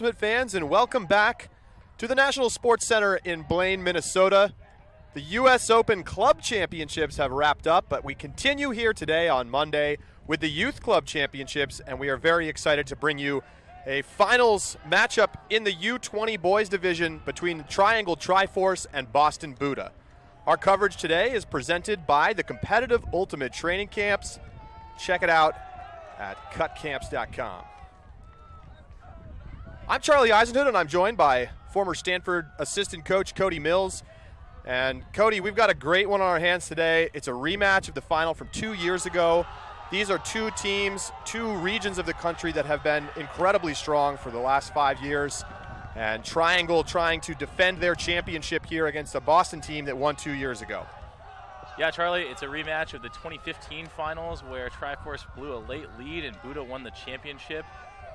Ultimate fans, and welcome back to the National Sports Center in Blaine, Minnesota. The U.S. Open Club Championships have wrapped up, but we continue here today on Monday with the Youth Club Championships, and we are very excited to bring you a finals matchup in the U20 boys division between Triangle Triforce and Boston BUDA. Our coverage today is presented by the Competitive Ultimate Training Camps. Check it out at cutcamps.com. I'm Charlie Eisenhood, and I'm joined by former Stanford assistant coach Cody Mills. And Cody, we've got a great one on our hands today. It's a rematch of the final from 2 years ago. These are two teams, two regions of the country that have been incredibly strong for the last 5 years. And Triangle trying to defend their championship here against a Boston team that won 2 years ago. Yeah, Charlie, it's a rematch of the 2015 finals where Triforce blew a late lead and BUDA won the championship.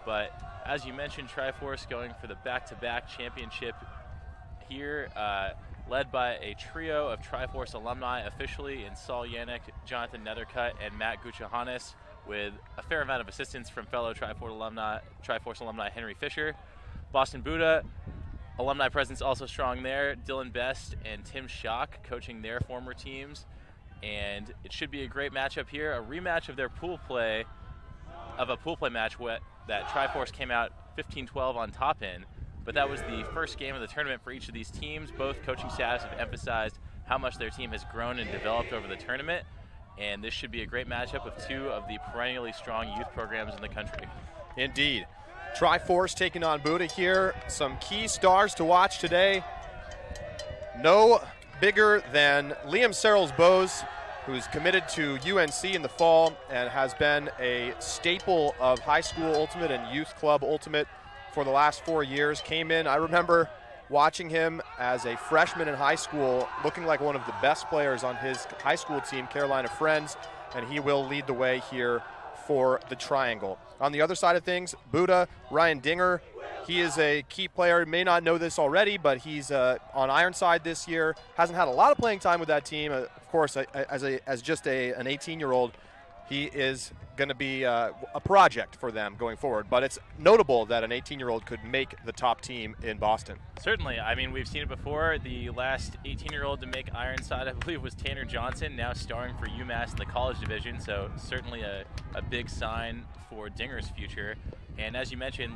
But as you mentioned, Triforce going for the back-to-back championship here, led by a trio of Triforce alumni officially in Saul Yannick, Jonathan Nethercutt, and Matt Guchahanis, with a fair amount of assistance from fellow Triforce alumni Henry Fisher. Boston BUDA, alumni presence also strong there. Dylan Best and Tim Schock coaching their former teams. And it should be a great matchup here, a rematch of their pool play match that Triforce came out 15-12 on top in. But that was the first game of the tournament for each of these teams. Both coaching staffs have emphasized how much their team has grown and developed over the tournament. And this should be a great matchup of two of the perennially strong youth programs in the country. Indeed. Triforce taking on BUDA here. Some key stars to watch today. No bigger than Liam Searles-Bowes, who's committed to UNC in the fall and has been a staple of high school ultimate and youth club ultimate for the last 4 years. Came in, I remember watching him as a freshman in high school, looking like one of the best players on his high school team, Carolina Friends, and he will lead the way here for the Triangle. On the other side of things, BUDA, Ryan Dinger, he is a key player. You may not know this already, but he's on Ironside this year. Hasn't had a lot of playing time with that team. Of course, as just an 18-year-old, he is going to be a project for them going forward. But it's notable that an 18-year-old could make the top team in Boston. Certainly. I mean, we've seen it before. The last 18-year-old to make Ironside, I believe, was Tanner Johnson, now starring for UMass in the college division. So certainly a big sign for Dinger's future. And as you mentioned,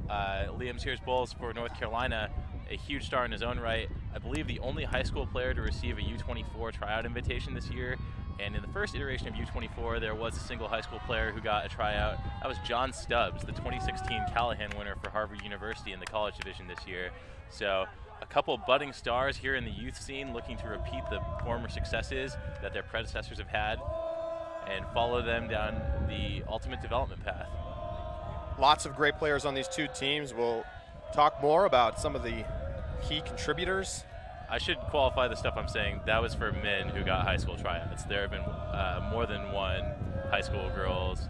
Liam Searles-Bowles for North Carolina, a huge star in his own right. I believe the only high school player to receive a U24 tryout invitation this year. And in the first iteration of U24, there was a single high school player who got a tryout. That was John Stubbs, the 2016 Callahan winner for Harvard University in the college division this year. So a couple budding stars here in the youth scene looking to repeat the former successes that their predecessors have had and follow them down the ultimate development path. Lots of great players on these two teams. We'll talk more about some of the key contributors. I should qualify the stuff I'm saying. That was for men who got high school tryouts. There have been more than one high school girls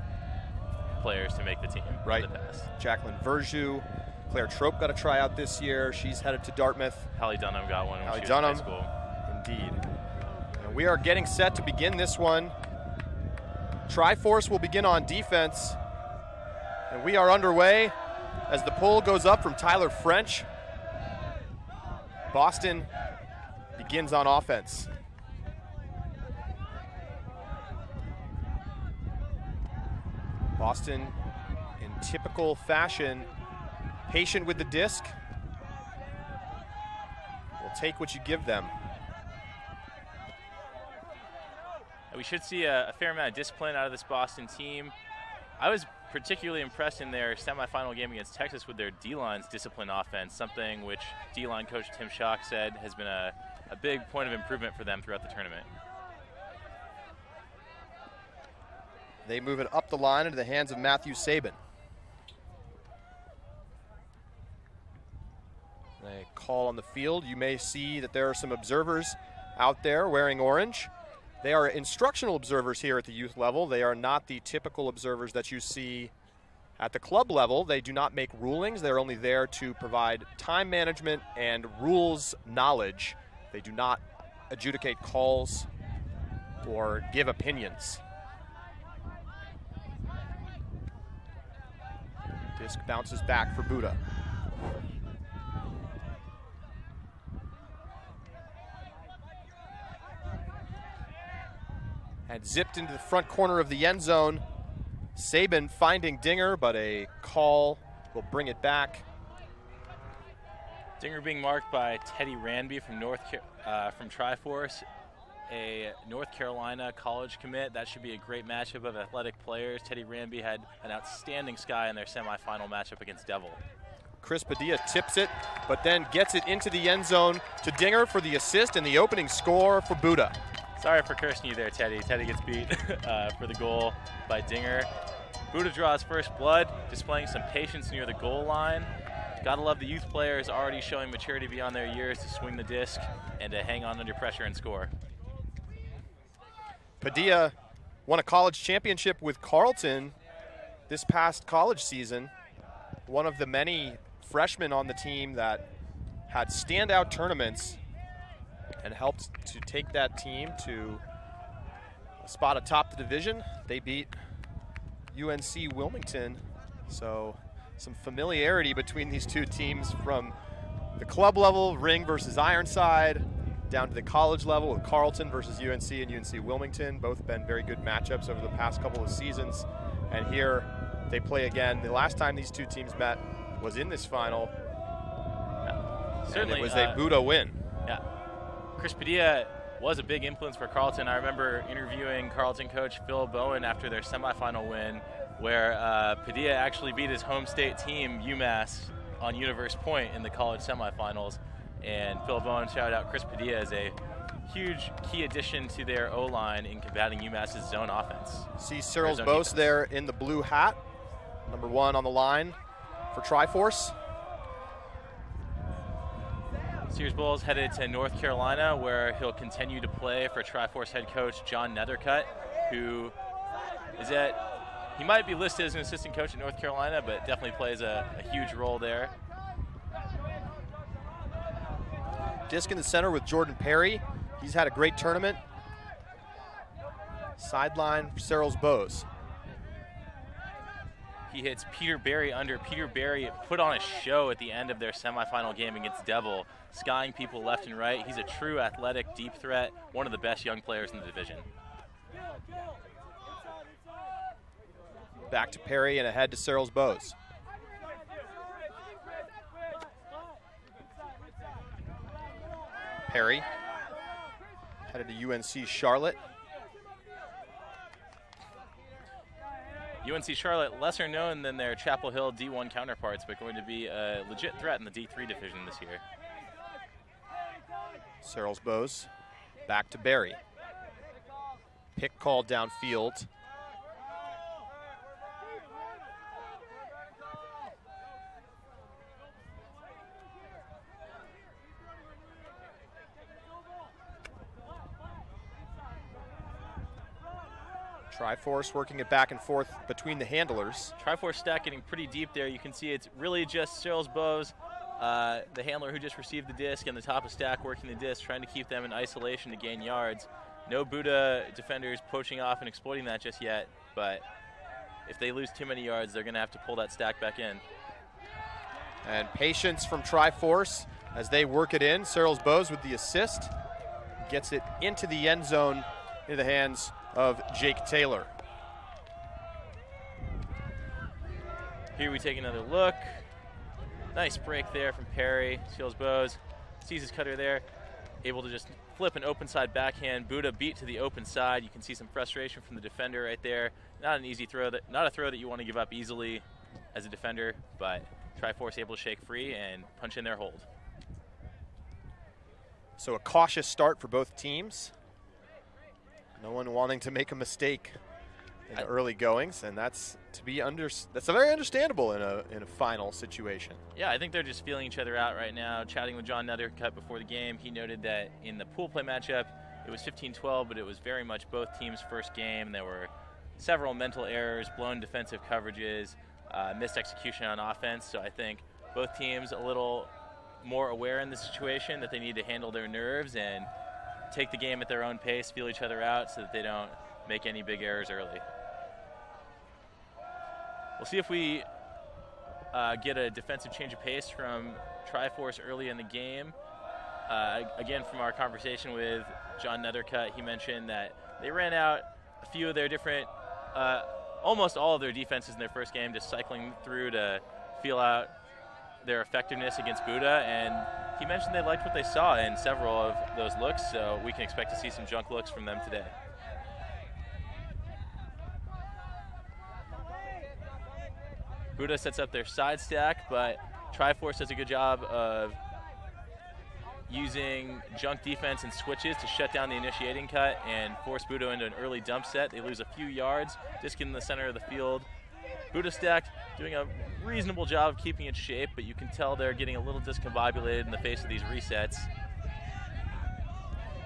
players to make the team in the past. Jacqueline Verjou, Claire Trope got a tryout this year. She's headed to Dartmouth. Hallie Dunham got one when she was in high school. Indeed. And we are getting set to begin this one. Triforce will begin on defense. And we are underway as the pull goes up from Tyler French. Boston begins on offense. Boston, in typical fashion, patient with the disc. Will take what you give them. We should see a fair amount of discipline out of this Boston team. I was particularly impressed in their semifinal game against Texas with their D-line's discipline offense, something which D-line coach Tim Schock said has been a big point of improvement for them throughout the tournament. They move it up the line into the hands of Matthew Sabin. A call on the field. You may see that there are some observers out there wearing orange. They are instructional observers here at the youth level. They are not the typical observers that you see at the club level. They do not make rulings. They're only there to provide time management and rules knowledge. They do not adjudicate calls or give opinions. Disc bounces back for BUDA. And zipped into the front corner of the end zone. Sabin finding Dinger, but a call will bring it back. Dinger being marked by Teddy Ranby from Triforce, a North Carolina college commit. That should be a great matchup of athletic players. Teddy Ranby had an outstanding sky in their semifinal matchup against Devil. Chris Padilla tips it, but then gets it into the end zone to Dinger for the assist and the opening score for BUDA. Sorry for cursing you there, Teddy. Teddy gets beat for the goal by Dinger. BUDA draws first blood, displaying some patience near the goal line. Gotta love the youth players already showing maturity beyond their years to swing the disc and to hang on under pressure and score. Padilla won a college championship with Carleton this past college season. One of the many freshmen on the team that had standout tournaments and helped to take that team to a spot atop the division. They beat UNC Wilmington, so some familiarity between these two teams from the club level, Ring versus Ironside, down to the college level with Carleton versus UNC and UNC Wilmington. Both been very good matchups over the past couple of seasons. And here they play again. The last time these two teams met was in this final. Certainly. And it was a BUDA win. Yeah. Chris Padilla was a big influence for Carleton. I remember interviewing Carleton coach Phil Bowen after their semifinal win, where Padilla actually beat his home state team, UMass, on Universe Point in the college semifinals. And Phil Bowen shouted out Chris Padilla as a huge key addition to their O-line in combating UMass's zone offense. See Cyril Bose there in the blue hat, number 1 on the line for Triforce. Sears Bowles headed to North Carolina, where he'll continue to play for Triforce head coach John Nethercutt, who is he might be listed as an assistant coach at North Carolina, but definitely plays a huge role there. Disc in the center with Jordan Perry. He's had a great tournament. Sideline for Cyril Bose. He hits Peter Berry under. Peter Berry put on a show at the end of their semifinal game against Devil, skying people left and right. He's a true athletic deep threat, one of the best young players in the division. Back to Perry and ahead to Cyril Bose. Perry headed to UNC Charlotte. UNC Charlotte, lesser known than their Chapel Hill D1 counterparts, but going to be a legit threat in the D3 division this year. Cyril Bose back to Barry. Pick called downfield. Triforce working it back and forth between the handlers. Triforce stack getting pretty deep there. You can see it's really just Cyril Bose, the handler who just received the disc, and the top of stack working the disc, trying to keep them in isolation to gain yards. No BUDA defenders poaching off and exploiting that just yet, but if they lose too many yards, they're going to have to pull that stack back in. And patience from Triforce as they work it in. Cyril Bose with the assist. Gets it into the end zone into the hands of Jake Taylor. Here we take another look. Nice break there from Perry. Cyril Bose sees his cutter there, able to just flip an open side backhand. BUDA beat to the open side. You can see some frustration from the defender right there. Not an easy throw, not a throw that you want to give up easily as a defender, but Triforce able to shake free and punch in their hold. So a cautious start for both teams. No one wanting to make a mistake in the early goings, and that's very understandable in a final situation. Yeah, I think they're just feeling each other out right now. Chatting with John Nethercutt before the game, he noted that in the pool play matchup, it was 15-12, but it was very much both teams' first game. There were several mental errors, blown defensive coverages, missed execution on offense. So I think both teams a little more aware in the situation that they need to handle their nerves and take the game at their own pace, feel each other out so that they don't make any big errors early. We'll see if we get a defensive change of pace from Triforce early in the game. Again, from our conversation with John Nethercutt, he mentioned that they ran out a few of their different, almost all of their defenses in their first game, just cycling through to feel out their effectiveness against BUDA, and he mentioned they liked what they saw in several of those looks, so we can expect to see some junk looks from them today. BUDA sets up their side stack, but Triforce does a good job of using junk defense and switches to shut down the initiating cut and force BUDA into an early dump set. They lose a few yards, just get in the center of the field. BUDA stacked doing a reasonable job of keeping its shape, but you can tell they're getting a little discombobulated in the face of these resets.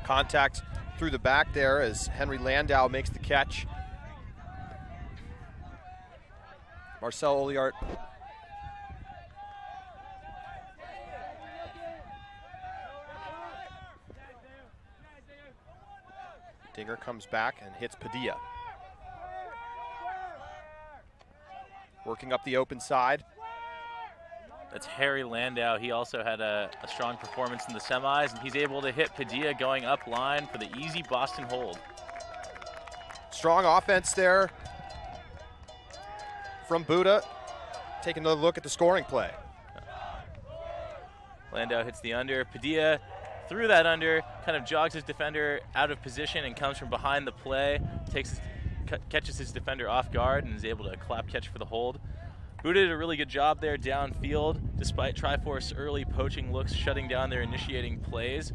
Contact through the back there as Henry Landau makes the catch. Marcel Oliart Dinger comes back and hits Padilla. Working up the open side. That's Harry Landau. He also had a strong performance in the semis, and he's able to hit Padilla going up line for the easy Boston hold. Strong offense there from BUDA. Taking another look at the scoring play. Landau hits the under. Padilla through that under, kind of jogs his defender out of position and comes from behind the play, catches his defender off guard and is able to clap catch for the hold. BUDA did a really good job there downfield, despite Triforce early poaching looks, shutting down their initiating plays,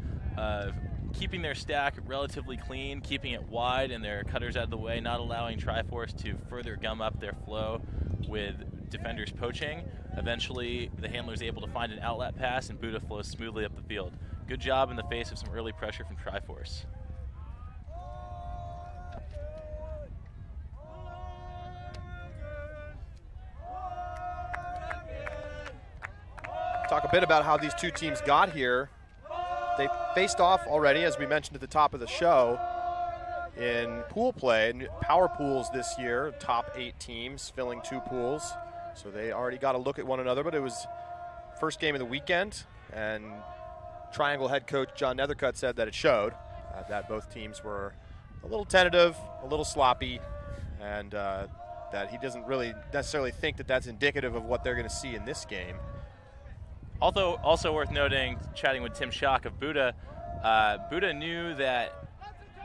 keeping their stack relatively clean, keeping it wide and their cutters out of the way, not allowing Triforce to further gum up their flow with defenders poaching. Eventually, the handler is able to find an outlet pass and BUDA flows smoothly up the field. Good job in the face of some early pressure from Triforce. Talk a bit about how these two teams got here. They faced off already, as we mentioned at the top of the show, in pool play. Power pools this year, top 8 teams filling 2 pools. So they already got a look at one another, but it was first game of the weekend, and Triangle head coach John Nethercutt said that it showed, that both teams were a little tentative, a little sloppy, and that he doesn't really necessarily think that that's indicative of what they're going to see in this game. Although, also worth noting, chatting with Tim Schock of BUDA, BUDA knew that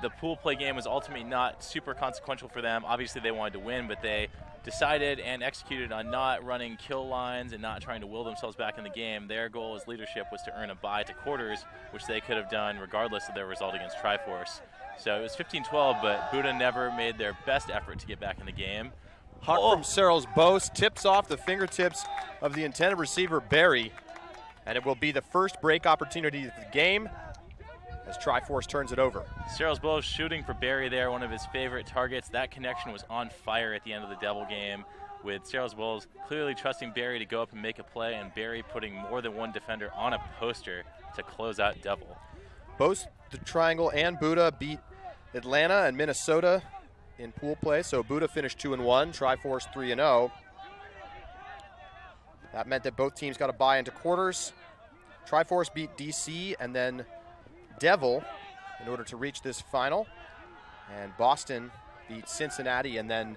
the pool play game was ultimately not super consequential for them. Obviously they wanted to win, but they decided and executed on not running kill lines and not trying to will themselves back in the game. Their goal as leadership was to earn a bye to quarters, which they could have done regardless of their result against Triforce. So it was 15-12, but BUDA never made their best effort to get back in the game. Huck from Searles Bose tips off the fingertips of the intended receiver, Barry, and it will be the first break opportunity of the game as Triforce turns it over. Searles Bose shooting for Barry there, one of his favorite targets. That connection was on fire at the end of the Devil game, with Searles Bose clearly trusting Barry to go up and make a play, and Barry putting more than one defender on a poster to close out Devil. Both the Triangle and BUDA beat Atlanta and Minnesota in pool play, so BUDA finished 2-1, Triforce 3-0. That meant that both teams got a bye into quarters. Triforce beat DC and then Devil in order to reach this final. And Boston beat Cincinnati and then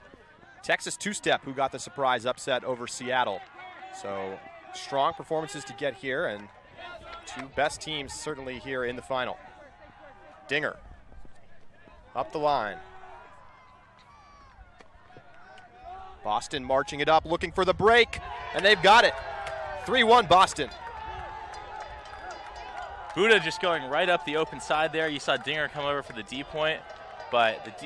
Texas Two-Step, who got the surprise upset over Seattle. So strong performances to get here, and 2 best teams certainly here in the final. Dinger up the line. Boston marching it up, looking for the break, and they've got it. 3-1 Boston. BUDA just going right up the open side there. You saw Dinger come over for the D point, but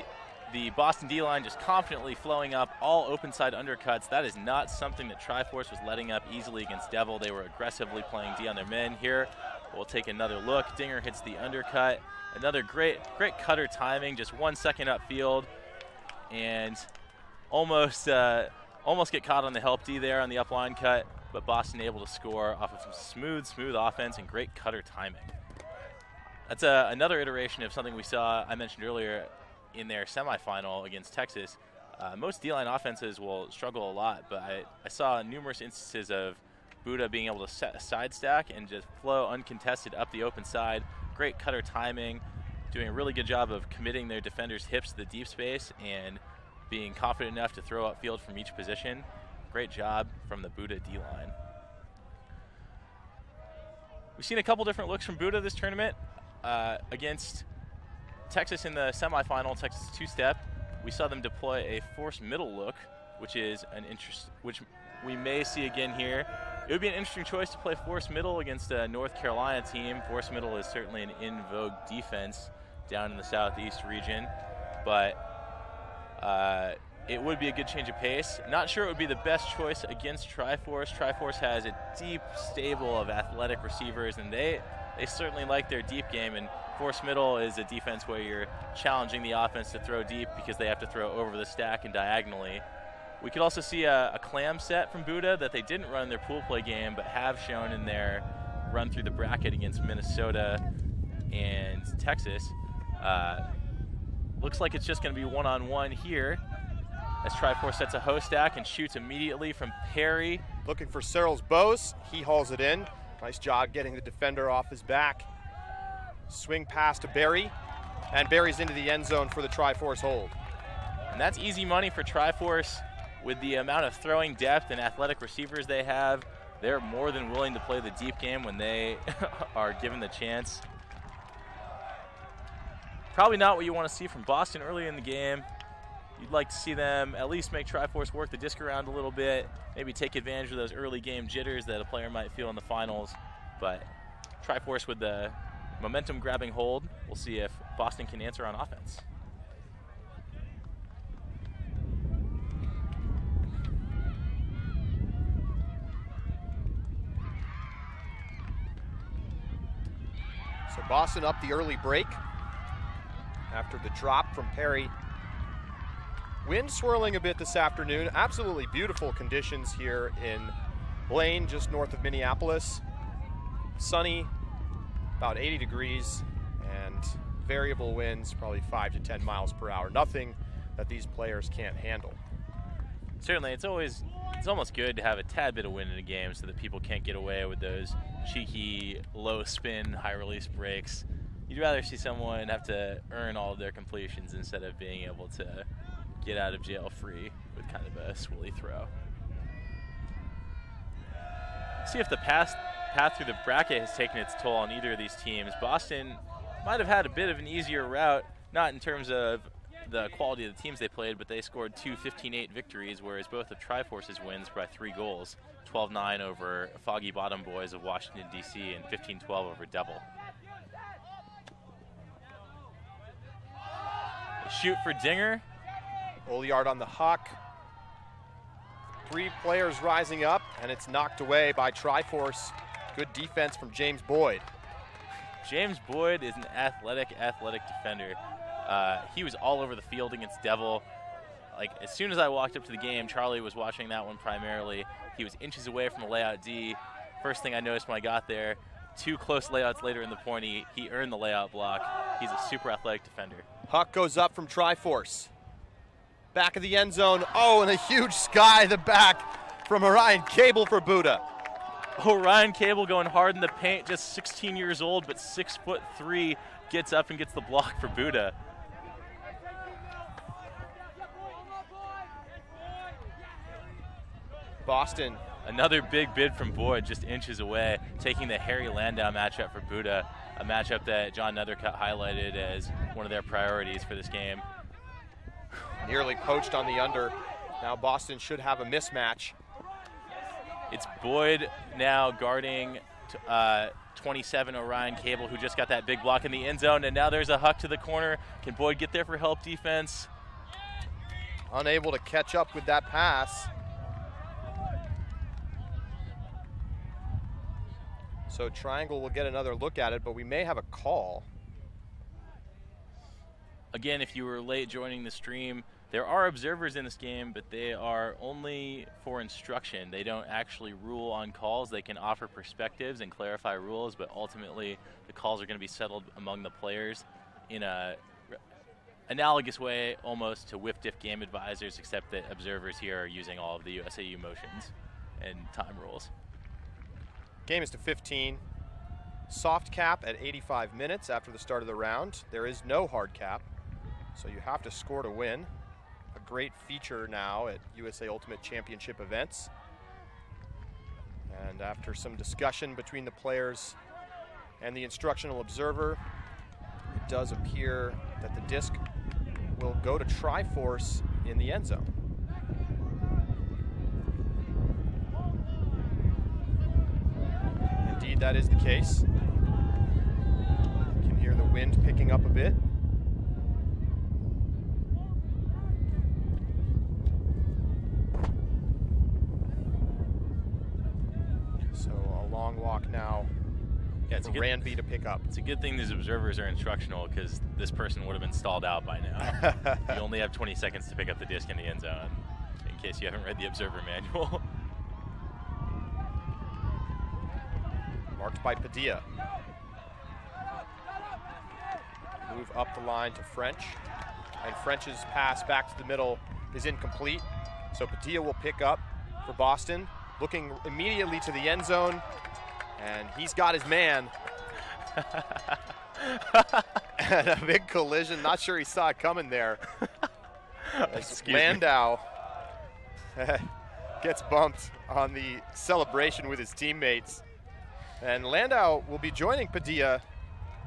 the Boston D line just confidently flowing up all open side undercuts. That is not something that Triforce was letting up easily against Devil. They were aggressively playing D on their men here. We'll take another look. Dinger hits the undercut. Another great cutter timing, just 1 second upfield, and almost get caught on the help D there on the up line cut, but Boston able to score off of some smooth offense and great cutter timing. That's another iteration of something we saw, I mentioned earlier, in their semifinal against Texas. Most D-line offenses will struggle a lot, but I saw numerous instances of BUDA being able to set a side stack and just flow uncontested up the open side. Great cutter timing, doing a really good job of committing their defenders' hips to the deep space and being confident enough to throw upfield from each position. Great job from the BUDA D-line. We've seen a couple different looks from BUDA this tournament. Against Texas in the semifinal, Texas two-step, we saw them deploy a force middle look, which is which we may see again here. It would be an interesting choice to play force middle against a North Carolina team. Force middle is certainly an in vogue defense down in the southeast region, but it would be a good change of pace. Not sure it would be the best choice against Triforce. Triforce has a deep stable of athletic receivers, and they certainly like their deep game, and force middle is a defense where you're challenging the offense to throw deep because they have to throw over the stack and diagonally. We could also see a clam set from BUDA that they didn't run in their pool play game, but have shown in their run through the bracket against Minnesota and Texas. Looks like it's just going to be one-on-one here as Triforce sets a hoe stack and shoots immediately from Perry. Looking for Searles Bose. He hauls it in. Nice job getting the defender off his back. Swing pass to Barry, and Barry's into the end zone for the Triforce hold. And that's easy money for Triforce. With the amount of throwing depth and athletic receivers they have, they're more than willing to play the deep game when they are given the chance. Probably not what you want to see from Boston early in the game. You'd like to see them at least make Triforce work the disc around a little bit, maybe take advantage of those early game jitters that a player might feel in the finals. But Triforce with the momentum grabbing hold, we'll see if Boston can answer on offense. So Boston up the early break after the drop from Perry. Wind swirling a bit this afternoon. Absolutely beautiful conditions here in Blaine, just north of Minneapolis. Sunny, about 80 degrees, and variable winds, probably 5 to 10 miles per hour. Nothing that these players can't handle. Certainly, it's almost good to have a tad bit of wind in a game so that people can't get away with those cheeky, low spin, high release breaks. You'd rather see someone have to earn all of their completions instead of being able to get out of jail free with kind of a swilly throw. See if the path through the bracket has taken its toll on either of these teams. Boston might have had a bit of an easier route, not in terms of the quality of the teams they played, but they scored 2 15-8 victories, whereas both of Triforce's wins by 3 goals, 12-9 over Foggy Bottom Boys of Washington, D.C., and 15-12 over Devil. A shoot for Dinger. Oliard on the huck. 3 players rising up, and it's knocked away by Triforce. Good defense from James Boyd. James Boyd is an athletic defender. He was all over the field against Devil. Like, as soon as I walked up to the game, Charlie was watching that one primarily. He was inches away from the layout D. First thing I noticed when I got there, 2 close layouts later in the point, he earned the layout block. He's a super athletic defender. Huck goes up from Triforce. Back of the end zone. Oh, and a huge sky the back from Orion Cable for BUDA. Orion Cable going hard in the paint, just 16 years old, but 6'3", gets up and gets the block for BUDA. Boston. Another big bid from Boyd, just inches away, taking the Harry Landau matchup for BUDA, a matchup that John Nethercutt highlighted as one of their priorities for this game. Nearly poached on the under. Now Boston should have a mismatch. It's Boyd now guarding 27 Orion Cable, who just got that big block in the end zone, and now there's a huck to the corner. Can Boyd get there for help defense? Unable to catch up with that pass. So Triangle will get another look at it, but we may have a call. Again, if you were late joining the stream, there are observers in this game, but they are only for instruction. They don't actually rule on calls. They can offer perspectives and clarify rules, but ultimately the calls are going to be settled among the players in a analogous way almost to whiff-diff game advisors, except that observers here are using all of the USAU motions and time rules. Game is to 15. Soft cap at 85 minutes after the start of the round. There is no hard cap, so you have to score to win. A great feature now at USA Ultimate Championship events. And after some discussion between the players and the instructional observer, it does appear that the disc will go to Triforce in the end zone. Indeed, that is the case. You can hear the wind picking up a bit. So a long walk now. Yeah, it's for Ranby to pick up. It's a good thing these observers are instructional, because this person would have been stalled out by now. You only have 20 seconds to pick up the disc in the end zone, in case you haven't read the observer manual. Marked by Padilla. Move up the line to French. And French's pass back to the middle is incomplete. So Padilla will pick up for Boston. Looking immediately to the end zone. And he's got his man. And a big collision. Not sure he saw it coming there. As Landau gets bumped on the celebration with his teammates. And Landau will be joining Padilla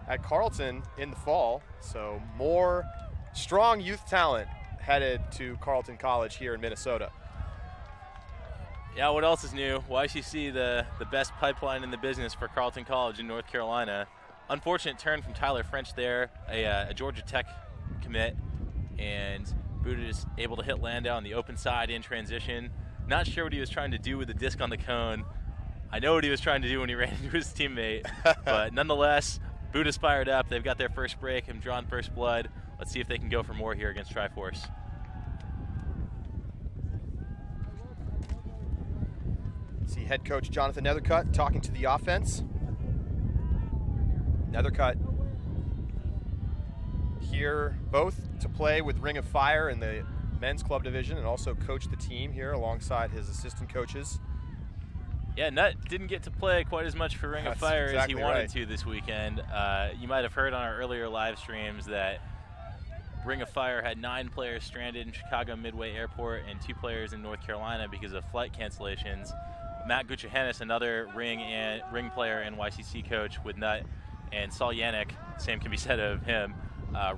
at Carleton in the fall. So more strong youth talent headed to Carleton College here in Minnesota. Yeah, what else is new? YCC, the best pipeline in the business for Carleton College in North Carolina. Unfortunate turn from Tyler French there, a Georgia Tech commit. And BUDA is able to hit Landau on the open side in transition. Not sure what he was trying to do with the disc on the cone. I know what he was trying to do when he ran into his teammate, but nonetheless, BUDA's fired up. They've got their first break and drawn first blood. Let's see if they can go for more here against Triforce. See head coach Jonathan Nethercutt talking to the offense. Nethercutt here both to play with Ring of Fire in the men's club division and also coach the team here alongside his assistant coaches. Yeah, Nutt didn't get to play quite as much for Ring of Fire as he wanted to this weekend. You might have heard on our earlier live streams that Ring of Fire had 9 players stranded in Chicago Midway Airport and 2 players in North Carolina because of flight cancellations. Matt Guchahanis, another ring player and YCC coach with Nutt, and Saul Yannick, same can be said of him,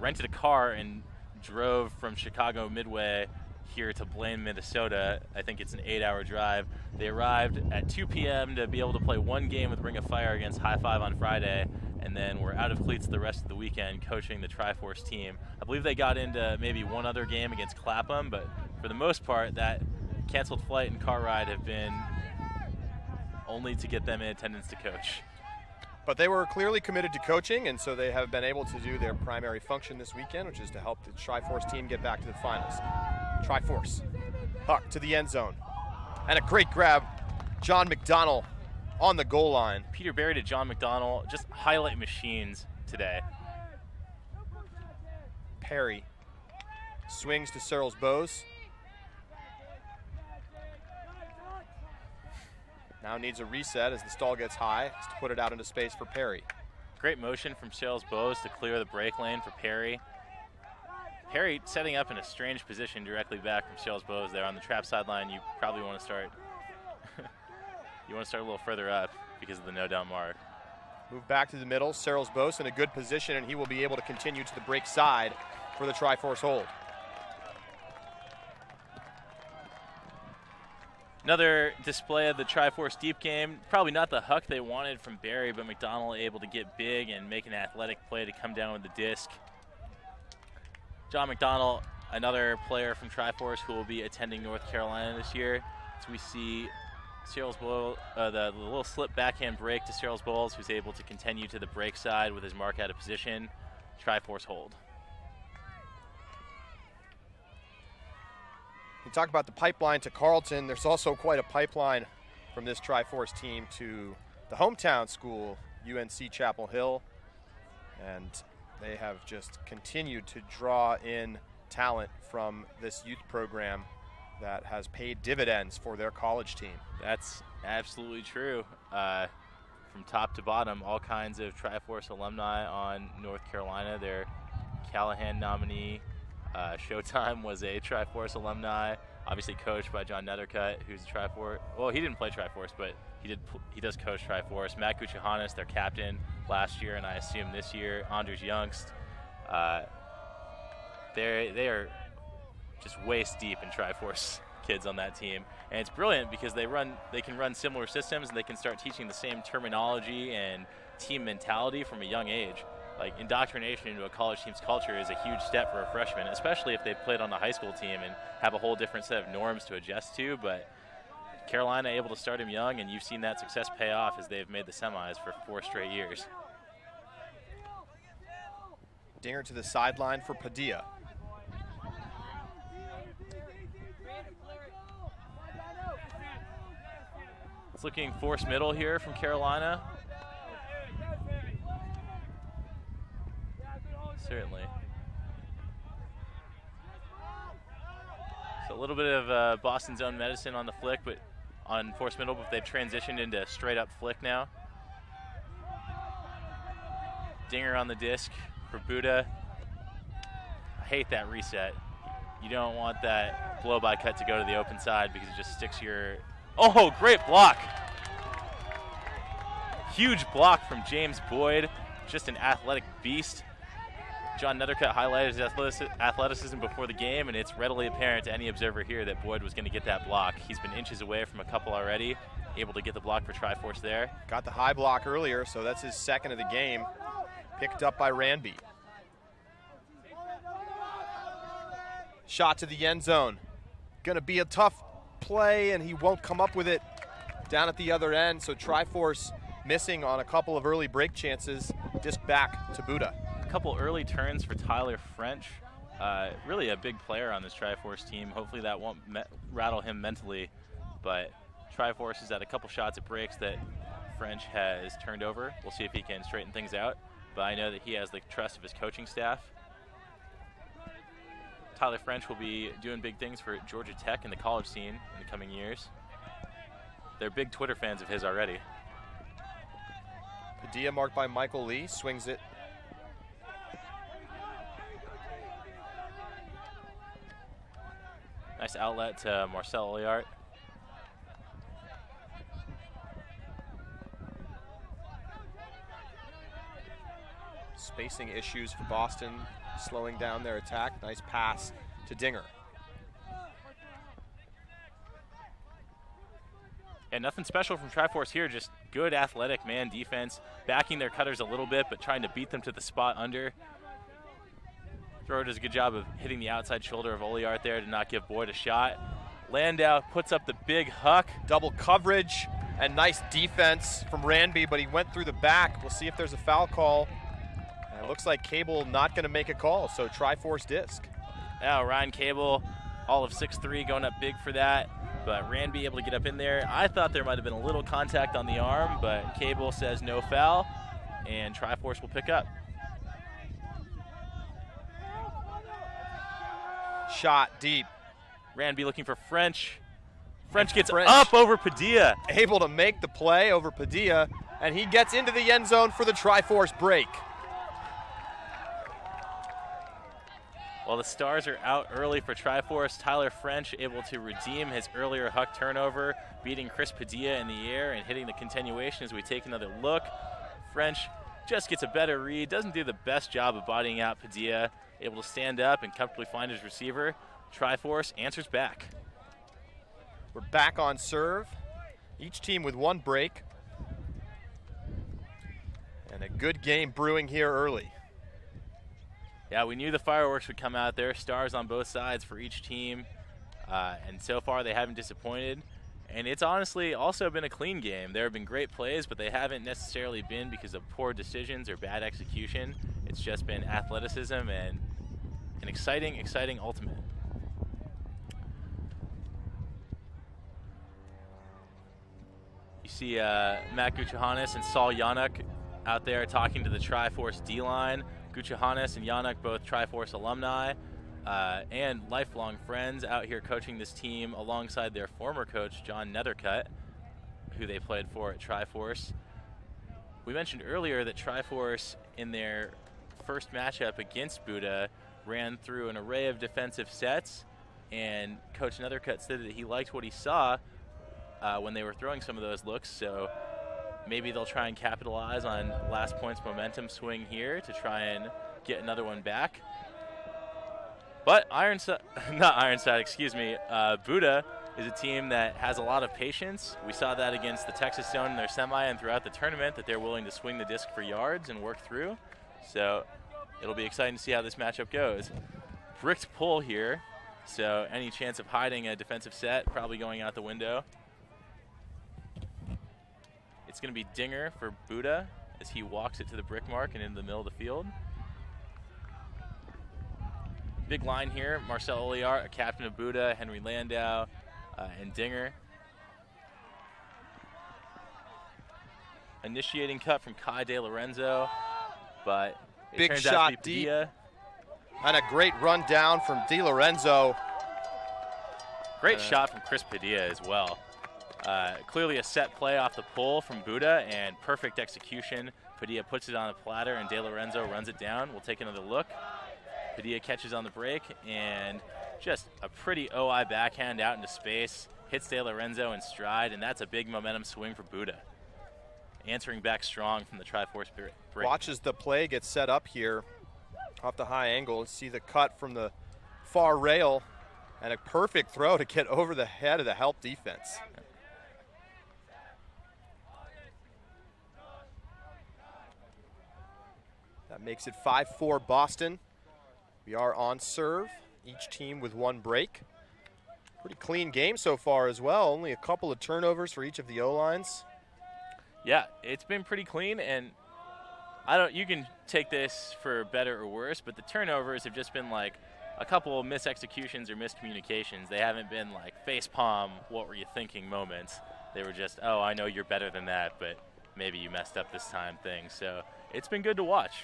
rented a car and drove from Chicago Midway here to Blaine, Minnesota. I think it's an 8-hour drive. They arrived at 2 p.m. to be able to play 1 game with Ring of Fire against High Five on Friday, and then we're out of cleats the rest of the weekend coaching the Triforce team. I believe they got into maybe 1 other game against Clapham, but for the most part, that canceled flight and car ride have been only to get them in attendance to coach. But they were clearly committed to coaching, and so they have been able to do their primary function this weekend, which is to help the Triforce team get back to the finals. Triforce, Huck to the end zone. And a great grab, John McDonnell on the goal line. Peter Berry to John McDonnell, just highlight machines today. Perry swings to Searles Bowes. Now needs a reset as the stall gets high to put it out into space for Perry. Great motion from Searles Bowes to clear the break lane for Perry. Perry setting up in a strange position directly back from Searles Bowes there on the trap sideline. You probably want to start you want to start a little further up because of the no down mark. Move back to the middle. Searles Bowes in a good position, and he will be able to continue to the break side for the Triforce hold. Another display of the Triforce deep game. Probably not the huck they wanted from Barry, but McDonnell able to get big and make an athletic play to come down with the disc. John McDonnell, another player from Triforce who will be attending North Carolina this year. So we see Searles Bowles, the little slip backhand break to Searles Bowles, who's able to continue to the break side with his mark out of position. Triforce hold. You talk about the pipeline to Carleton. There's also quite a pipeline from this Triforce team to the hometown school, UNC Chapel Hill. And They have just continued to draw in talent from this youth program that has paid dividends for their college team. That's absolutely true. From top to bottom, all kinds of Triforce alumni on North Carolina. Their Callahan nominee, Showtime, was a Triforce alumni. Obviously coached by John Nethercutt, who's a Triforce. Well, he didn't play Triforce, but he does coach Triforce. Matt Guchahanis, their captain last year, and I assume this year. Anders Youngst. They are just waist deep in Triforce kids on that team, and it's brilliant because they can run similar systems, and they can start teaching the same terminology and team mentality from a young age. Like, indoctrination into a college team's culture is a huge step for a freshman, especially if they've played on a high school team and have a whole different set of norms to adjust to. But Carolina able to start him young, and you've seen that success pay off as they've made the semis for 4 straight years. Dinger to the sideline for Padilla. It's looking forced middle here from Carolina. Certainly. So a little bit of Boston's own medicine on the flick, but on forced middle, but they've transitioned into straight up flick now. Dinger on the disc for BUDA. I hate that reset. You don't want that blow by cut to go to the open side because it just sticks your... Oh, great block. Huge block from James Boyd. Just an athletic beast. John Nethercutt highlighted his athleticism before the game, and it's readily apparent to any observer here that Boyd was going to get that block. He's been inches away from a couple already, able to get the block for Triforce there. Got the high block earlier, so that's his second of the game. Picked up by Ranby. Shot to the end zone. Gonna be a tough play, and he won't come up with it down at the other end, so Triforce missing on a couple of early break chances. Disc back to BUDA. A couple early turns for Tyler French. Really a big player on this Triforce team. Hopefully that won't rattle him mentally, but Triforce has had a couple shots at breaks that French has turned over. We'll see if he can straighten things out, but I know that he has the trust of his coaching staff. Tyler French will be doing big things for Georgia Tech in the college scene in the coming years. They're big Twitter fans of his already. Padilla marked by Michael Lee, swings it. Nice outlet to Marcel Oliart. Spacing issues for Boston, slowing down their attack. Nice pass to Dinger. And nothing special from Triforce here, just good athletic man defense, backing their cutters a little bit, but trying to beat them to the spot under. Thrower does a good job of hitting the outside shoulder of Oliart there to not give Boyd a shot. Landau puts up the big huck. Double coverage and nice defense from Ranby, but he went through the back. We'll see if there's a foul call. And it looks like Cable not going to make a call, so Triforce disc. Yeah, Ryan Cable, all of 6'3", going up big for that. But Ranby able to get up in there. I thought there might have been a little contact on the arm, but Cable says no foul, and Triforce will pick up. Shot deep. Ranby looking for French. French gets up over Padilla. Able to make the play over Padilla, and he gets into the end zone for the Triforce break. Well, the stars are out early for Triforce. Tyler French able to redeem his earlier huck turnover, beating Chris Padilla in the air and hitting the continuation as we take another look. French just gets a better read, doesn't do the best job of bodying out Padilla, able to stand up and comfortably find his receiver. Triforce answers back. We're back on serve. Each team with one break. And a good game brewing here early. Yeah, we knew the fireworks would come out there. Stars on both sides for each team. And so far they haven't disappointed. And it's honestly also been a clean game. There have been great plays, but they haven't necessarily been because of poor decisions or bad execution. It's just been athleticism and an exciting, exciting ultimate. You see Matt Guchahanis and Saul Yannick out there talking to the Triforce D-line. Guchahanis and Yannick, both Triforce alumni and lifelong friends, out here coaching this team alongside their former coach, John Nethercutt, who they played for at Triforce. We mentioned earlier that Triforce, in their first matchup against BUDA, ran through an array of defensive sets, and Coach Nethercutt said that he liked what he saw when they were throwing some of those looks, so maybe they'll try and capitalize on last point's momentum swing here to try and get another one back. But BUDA is a team that has a lot of patience. We saw that against the Texas Stone in their semi and throughout the tournament, that they're willing to swing the disc for yards and work through. So it'll be exciting to see how this matchup goes. Bricked pull here, so any chance of hiding a defensive set probably going out the window. It's going to be Dinger for BUDA as he walks it to the brick mark and into the middle of the field. Big line here, Marcel Oliart, a captain of BUDA, Henry Landau, and Dinger. Initiating cut from Kai De Lorenzo, but it big turns shot out to be deep. Padilla. And a great run down from De Lorenzo. Great shot from Chris Padilla as well. Clearly a set play off the pull from BUDA and perfect execution. Padilla puts it on a platter and De Lorenzo runs it down. We'll take another look. Padilla catches on the break and just a pretty OI backhand out into space. Hits De Lorenzo in stride, and that's a big momentum swing for BUDA. Answering back strong from the Triforce break. Watches the play get set up here off the high angle. See the cut from the far rail and a perfect throw to get over the head of the help defense. That makes it 5-4 Boston. We are on serve, each team with one break. Pretty clean game so far as well. Only a couple of turnovers for each of the O-lines. Yeah, it's been pretty clean, and you can take this for better or worse, but the turnovers have just been like a couple of misexecutions or miscommunications. They haven't been like facepalm, what were you thinking moments. They were just, oh, I know you're better than that, but maybe you messed up this time things. So it's been good to watch.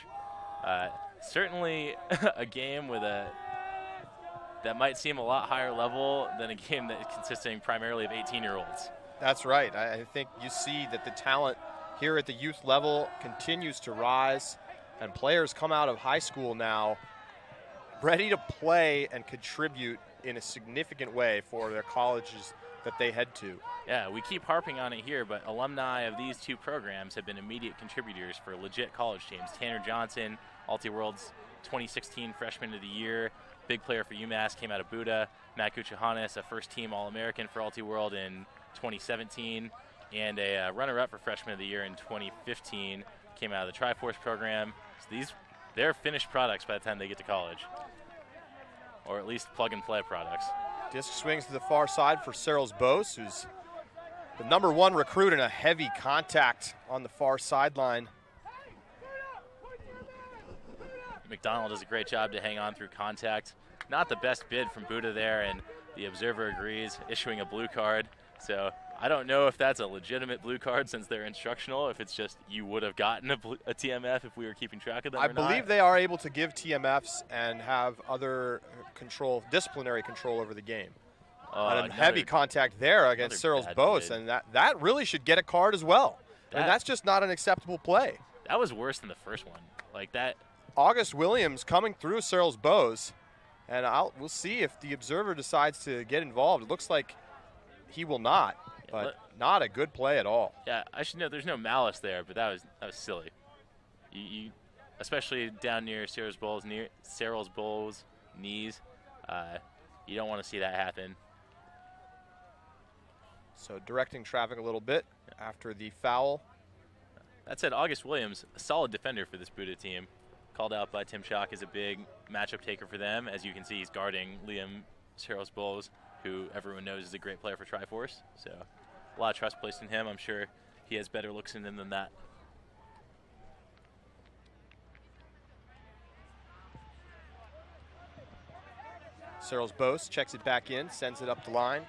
Certainly a game with that might seem a lot higher level than a game that is consisting primarily of 18-year-olds. That's right. I think you see that the talent here at the youth level continues to rise, and players come out of high school now ready to play and contribute in a significant way for their colleges that they head to. Yeah, we keep harping on it here, but alumni of these two programs have been immediate contributors for legit college teams. Tanner Johnson, Ultiworld's 2016 Freshman of the Year, big player for UMass, came out of BUDA. Matt Guchahanis, a first-team All-American for Ultiworld in 2017, and a runner-up for Freshman of the Year in 2015, came out of the Triforce program. So they're finished products by the time they get to college, or at least plug-and-play products. Disc swings to the far side for Searles Bose, who's the #1 recruit in a heavy contact on the far sideline. McDonald does a great job to hang on through contact. Not the best bid from BUDA there, and the observer agrees, issuing a blue card. So I don't know if that's a legitimate blue card since they're instructional, if it's just you would have gotten a TMF if we were keeping track of them. I believe they are able to give TMFs and have other disciplinary control over the game. And heavy contact there against Searles Bose, and that really should get a card as well. And that's just not an acceptable play. That was worse than the first one. Like that. August Williams coming through Searles Bose, and we'll see if the observer decides to get involved. It looks like he will not, but not a good play at all. Yeah, I should know there's no malice there, but that was silly. You especially down near Searles Bowles' knees, you don't want to see that happen. So directing traffic a little bit after the foul. That said, August Williams, a solid defender for this BUDA team. Called out by Tim Schock as a big matchup taker for them. As you can see, he's guarding Liam Searles Bowles, who everyone knows is a great player for Triforce. So a lot of trust placed in him. I'm sure he has better looks in him than that. Searles Bose checks it back in, sends it up the line.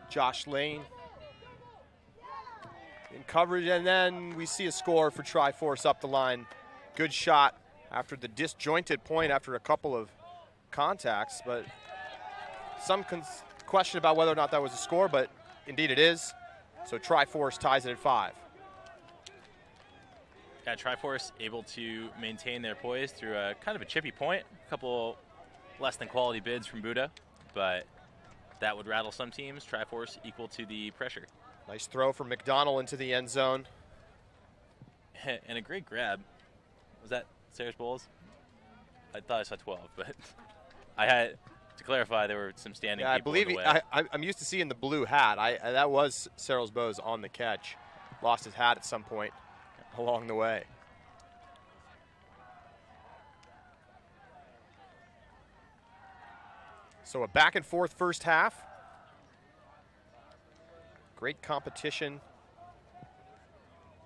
Josh Lane in coverage, and then we see a score for Triforce up the line. Good shot after the disjointed point after a couple of contacts, but some question about whether or not that was a score, but indeed it is. So Triforce ties it at 5. Yeah, Triforce able to maintain their poise through a kind of a chippy point. A couple less than quality bids from BUDA, but that would rattle some teams. Triforce equal to the pressure. Nice throw from McDonald into the end zone. And a great grab. Was that Sayers Bowles? I thought I saw 12, but I had to clarify there were some standing people. I believe in the way. I'm used to seeing the blue hat. That was Sayers Bowles on the catch. Lost his hat at some point along the way. So a back and forth first half. Great competition.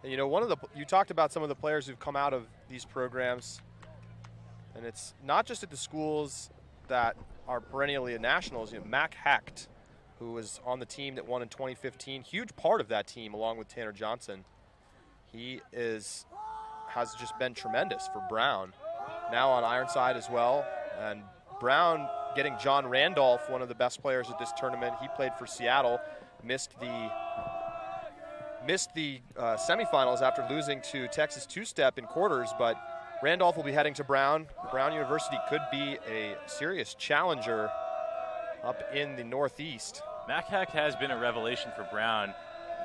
And you know, you talked about some of the players who've come out of these programs, and it's not just at the schools that are perennially at nationals. You know, Mac Hecht, who was on the team that won in 2015, huge part of that team along with Tanner Johnson. He has just been tremendous for Brown. Now on Ironside as well, and Brown getting John Randolph, one of the best players at this tournament. He played for Seattle, missed the semifinals after losing to Texas two-step in quarters, but Randolph will be heading to Brown. Brown University could be a serious challenger up in the Northeast. Mac Hecht has been a revelation for Brown.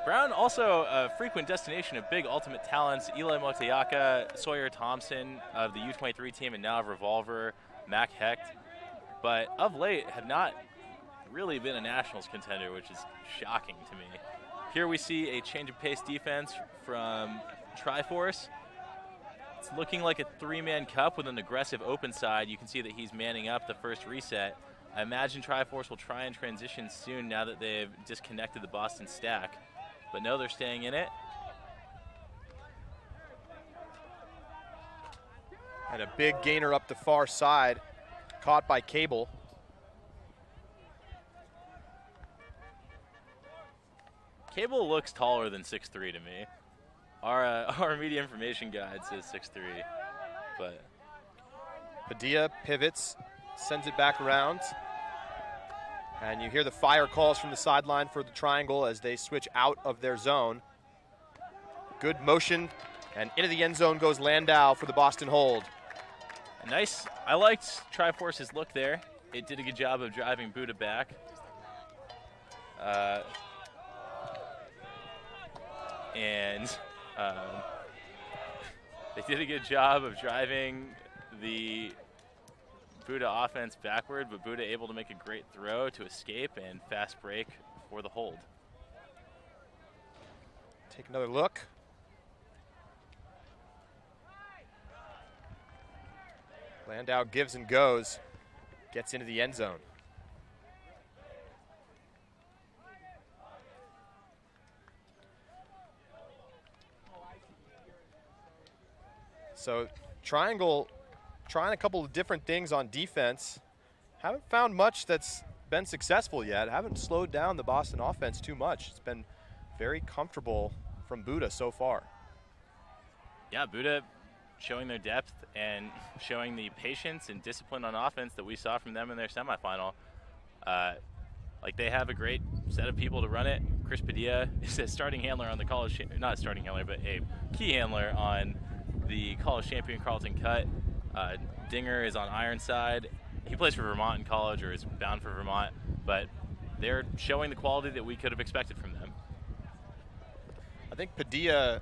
Brown also a frequent destination of big ultimate talents. Eli Motiaka, Sawyer Thompson of the U23 team, and now of Revolver, Mac Hecht. But of late have not really been a nationals contender, which is shocking to me. Here we see a change of pace defense from Triforce. It's looking like a 3-man cup with an aggressive open side. You can see that he's manning up the first reset. I imagine Triforce will try and transition soon now that they've disconnected the Boston stack. But no, they're staying in it. And a big gainer up the far side, caught by Cable. Cable looks taller than 6'3" to me. Our media information guide says 6'3", but Padilla pivots, sends it back around. And you hear the fire calls from the sideline for the triangle as they switch out of their zone. Good motion, and into the end zone goes Landau for the Boston hold. Nice. I liked Triforce's look there. It did a good job of driving BUDA back. They did a good job of driving the BUDA offense backward, but BUDA able to make a great throw to escape and fast break for the hold. Take another look. Landau gives and goes, gets into the end zone. So Triangle trying a couple of different things on defense. Haven't found much that's been successful yet. Haven't slowed down the Boston offense too much. It's been very comfortable from BUDA so far. Yeah, BUDA showing their depth and showing the patience and discipline on offense that we saw from them in their semifinal. Like, they have a great set of people to run it. Chris Padilla is a starting handler on the college, not a starting handler, but a key handler on the college champion Carlton Cut. Dinger is on Ironside. He plays for Vermont in college, or is bound for Vermont, but they're showing the quality that we could have expected from them. I think Padilla,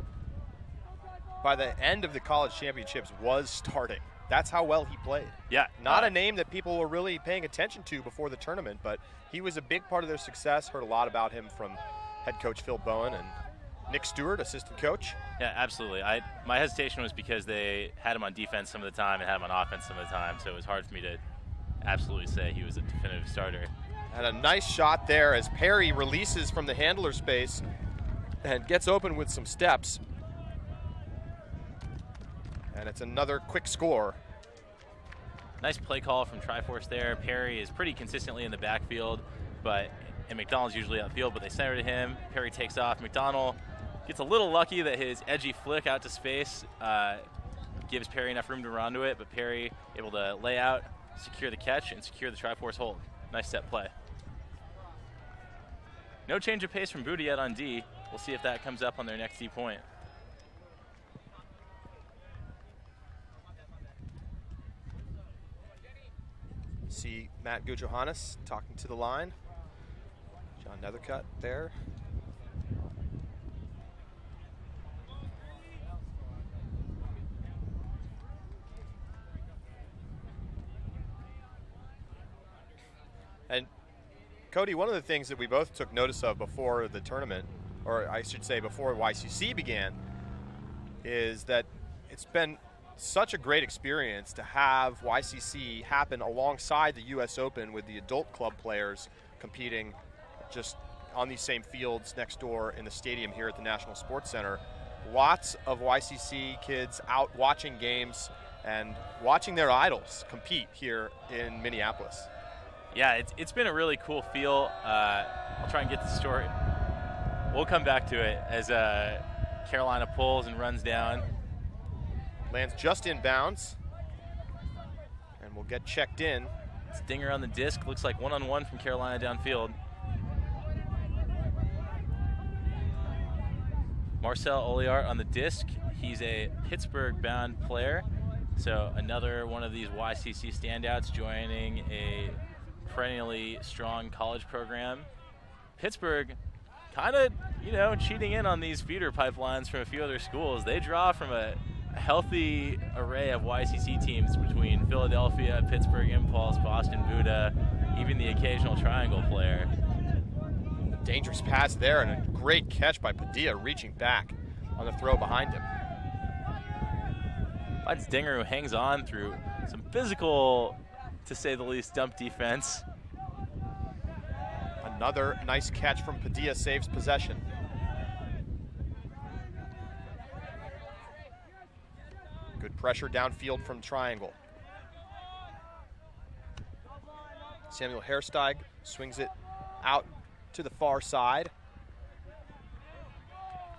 by the end of the college championships, was starting. That's how well he played. Yeah. Not a name that people were really paying attention to before the tournament, but he was a big part of their success. Heard a lot about him from head coach Phil Bowen and Nick Stewart, assistant coach. Yeah, absolutely. My hesitation was because they had him on defense some of the time and had him on offense some of the time, so it was hard for me to absolutely say he was a definitive starter. And a nice shot there as Perry releases from the handler space and gets open with some steps. And it's another quick score. Nice play call from Triforce there. Perry is pretty consistently in the backfield, and McDonald's usually outfield, but they center to him. Perry takes off. McDonald gets a little lucky that his edgy flick out to space gives Perry enough room to run to it, but Perry able to lay out, secure the catch, and secure the Triforce hold. Nice set play. No change of pace from BUDA yet on D. We'll see if that comes up on their next D point. See Matt Gujohannes talking to the line. John Nethercutt there. And Cody, one of the things that we both took notice of before the tournament, or I should say before YCC began, is that it's been such a great experience to have YCC happen alongside the US Open with the adult club players competing just on these same fields next door in the stadium here at the National Sports Center. Lots of YCC kids out watching games and watching their idols compete here in Minneapolis. Yeah, it's been a really cool feel. I'll try and get the story. We'll come back to it as Carolina pulls and runs down. Lands just in bounds, and we'll get checked in. It's Dinger on the disc. Looks like one-on-one from Carolina downfield. Marcel Oliart on the disc. He's a Pittsburgh-bound player, so another one of these YCC standouts joining a perennially strong college program. Pittsburgh kind of, cheating in on these feeder pipelines from a few other schools. They draw from a healthy array of YCC teams between Philadelphia, Pittsburgh Impulse, Boston BUDA, even the occasional Triangle player. Dangerous pass there and a great catch by Padilla reaching back on the throw behind him. That's Dinger who hangs on through some physical, to say the least, dump defense. Another nice catch from Padilla saves possession. Good pressure downfield from Triangle. Samuel Hersteig swings it out to the far side.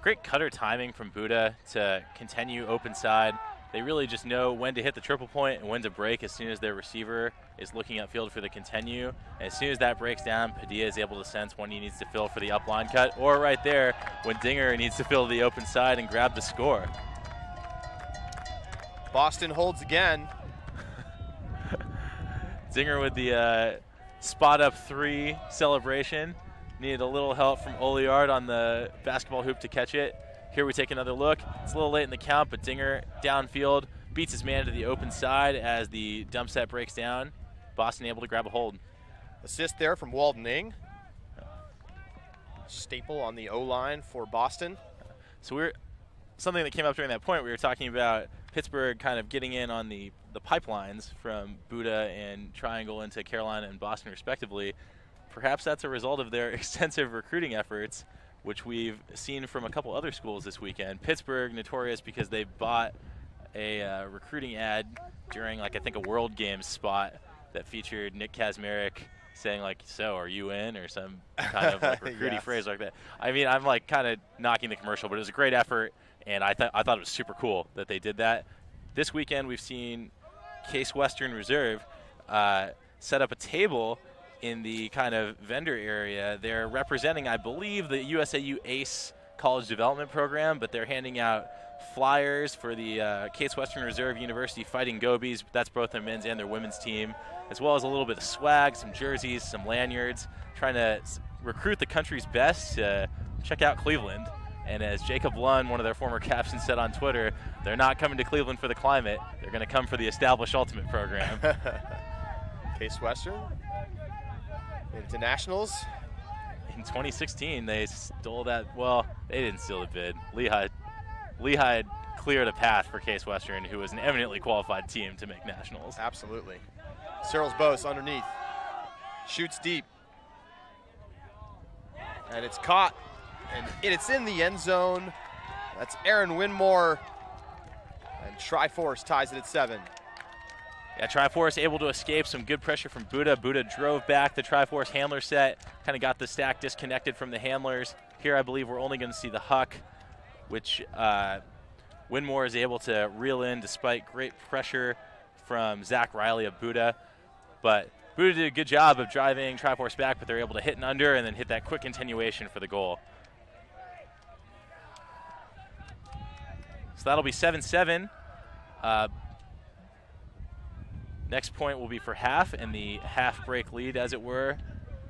Great cutter timing from BUDA to continue open side. They really just know when to hit the triple point and when to break as soon as their receiver is looking upfield for the continue. And as soon as that breaks down, Padilla is able to sense when he needs to fill for the up line cut, or right there when Dinger needs to fill the open side and grab the score. Boston holds again. Dinger with the spot up 3 celebration. Needed a little help from Oliard on the basketball hoop to catch it. Here we take another look. It's a little late in the count, but Dinger downfield beats his man to the open side as the dump set breaks down. Boston able to grab a hold. Assist there from Walden Ing. Staple on the O-line for Boston. So something that came up during that point, we were talking about Pittsburgh kind of getting in on the pipelines from BUDA and Triangle into Carolina and Boston respectively. Perhaps that's a result of their extensive recruiting efforts, which we've seen from a couple other schools this weekend. Pittsburgh, notorious because they bought a recruiting ad during, I think, a World Games spot that featured Nick Kazmarek saying, so are you in, or some kind of recruiting yes. phrase like that. I mean, I'm kind of knocking the commercial, but it was a great effort, and I thought it was super cool that they did that. This weekend, we've seen Case Western Reserve set up a table in the kind of vendor area. They're representing, I believe, the USAU ACE College Development Program, but they're handing out flyers for the Case Western Reserve University Fighting Gobies. That's both their men's and their women's team, as well as a little bit of swag, some jerseys, some lanyards, trying to recruit the country's best to check out Cleveland. And as Jacob Lund, one of their former captains, said on Twitter, they're not coming to Cleveland for the climate. They're going to come for the established Ultimate program. Case Western into nationals. In 2016, they stole that. Well, they didn't steal the bid. Lehigh cleared a path for Case Western, who was an eminently qualified team to make nationals. Absolutely. Cyril's Bose underneath. Shoots deep. And it's caught. And it's in the end zone. That's Aaron Winmore. And Triforce ties it at 7. Yeah, Triforce able to escape some good pressure from BUDA. BUDA drove back the Triforce handler set, kind of got the stack disconnected from the handlers. Here I believe we're only going to see the huck, which Winmore is able to reel in despite great pressure from Zach Riley of BUDA. But BUDA did a good job of driving Triforce back, but they're able to hit an under and then hit that quick continuation for the goal. So that'll be 7-7. Next point will be for half, and the half-break lead, as it were.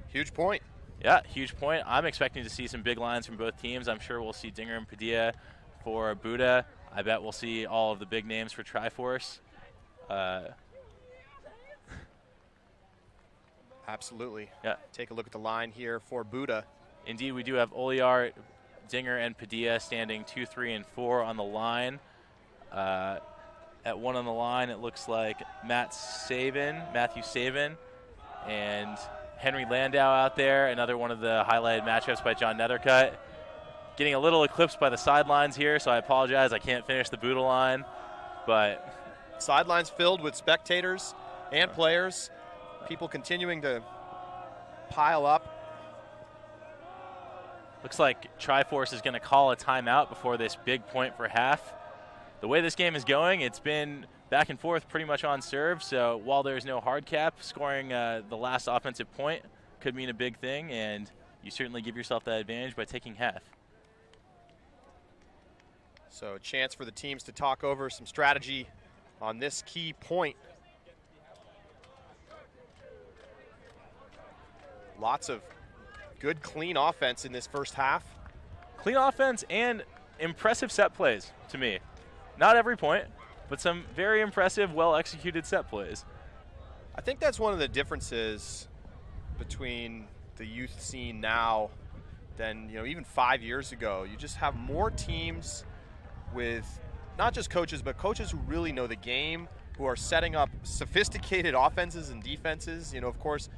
Huge point. Yeah, huge point. I'm expecting to see some big lines from both teams. I'm sure we'll see Dinger and Padilla for BUDA. I bet we'll see all of the big names for Triforce. Absolutely. Yeah. Take a look at the line here for BUDA. Indeed, we do have Oliar, Dinger, and Padilla standing 2, 3, and 4 on the line. At 1 on the line, it looks like Matthew Saban, and Henry Landau out there, another one of the highlighted matchups by John Nethercutt. Getting a little eclipsed by the sidelines here, so I apologize. I can't finish the BUDA line, but sidelines filled with spectators and players, people continuing to pile up. Looks like Triforce is going to call a timeout before this big point for half. The way this game is going, it's been back and forth pretty much on serve, so while there's no hard cap, scoring the last offensive point could mean a big thing, and you certainly give yourself that advantage by taking half. So a chance for the teams to talk over some strategy on this key point. Lots of good, clean offense in this first half. Clean offense and impressive set plays to me. Not every point, but some very impressive, well-executed set plays. I think that's one of the differences between the youth scene now than even 5 years ago. You just have more teams with not just coaches, but coaches who really know the game, who are setting up sophisticated offenses and defenses. Of course,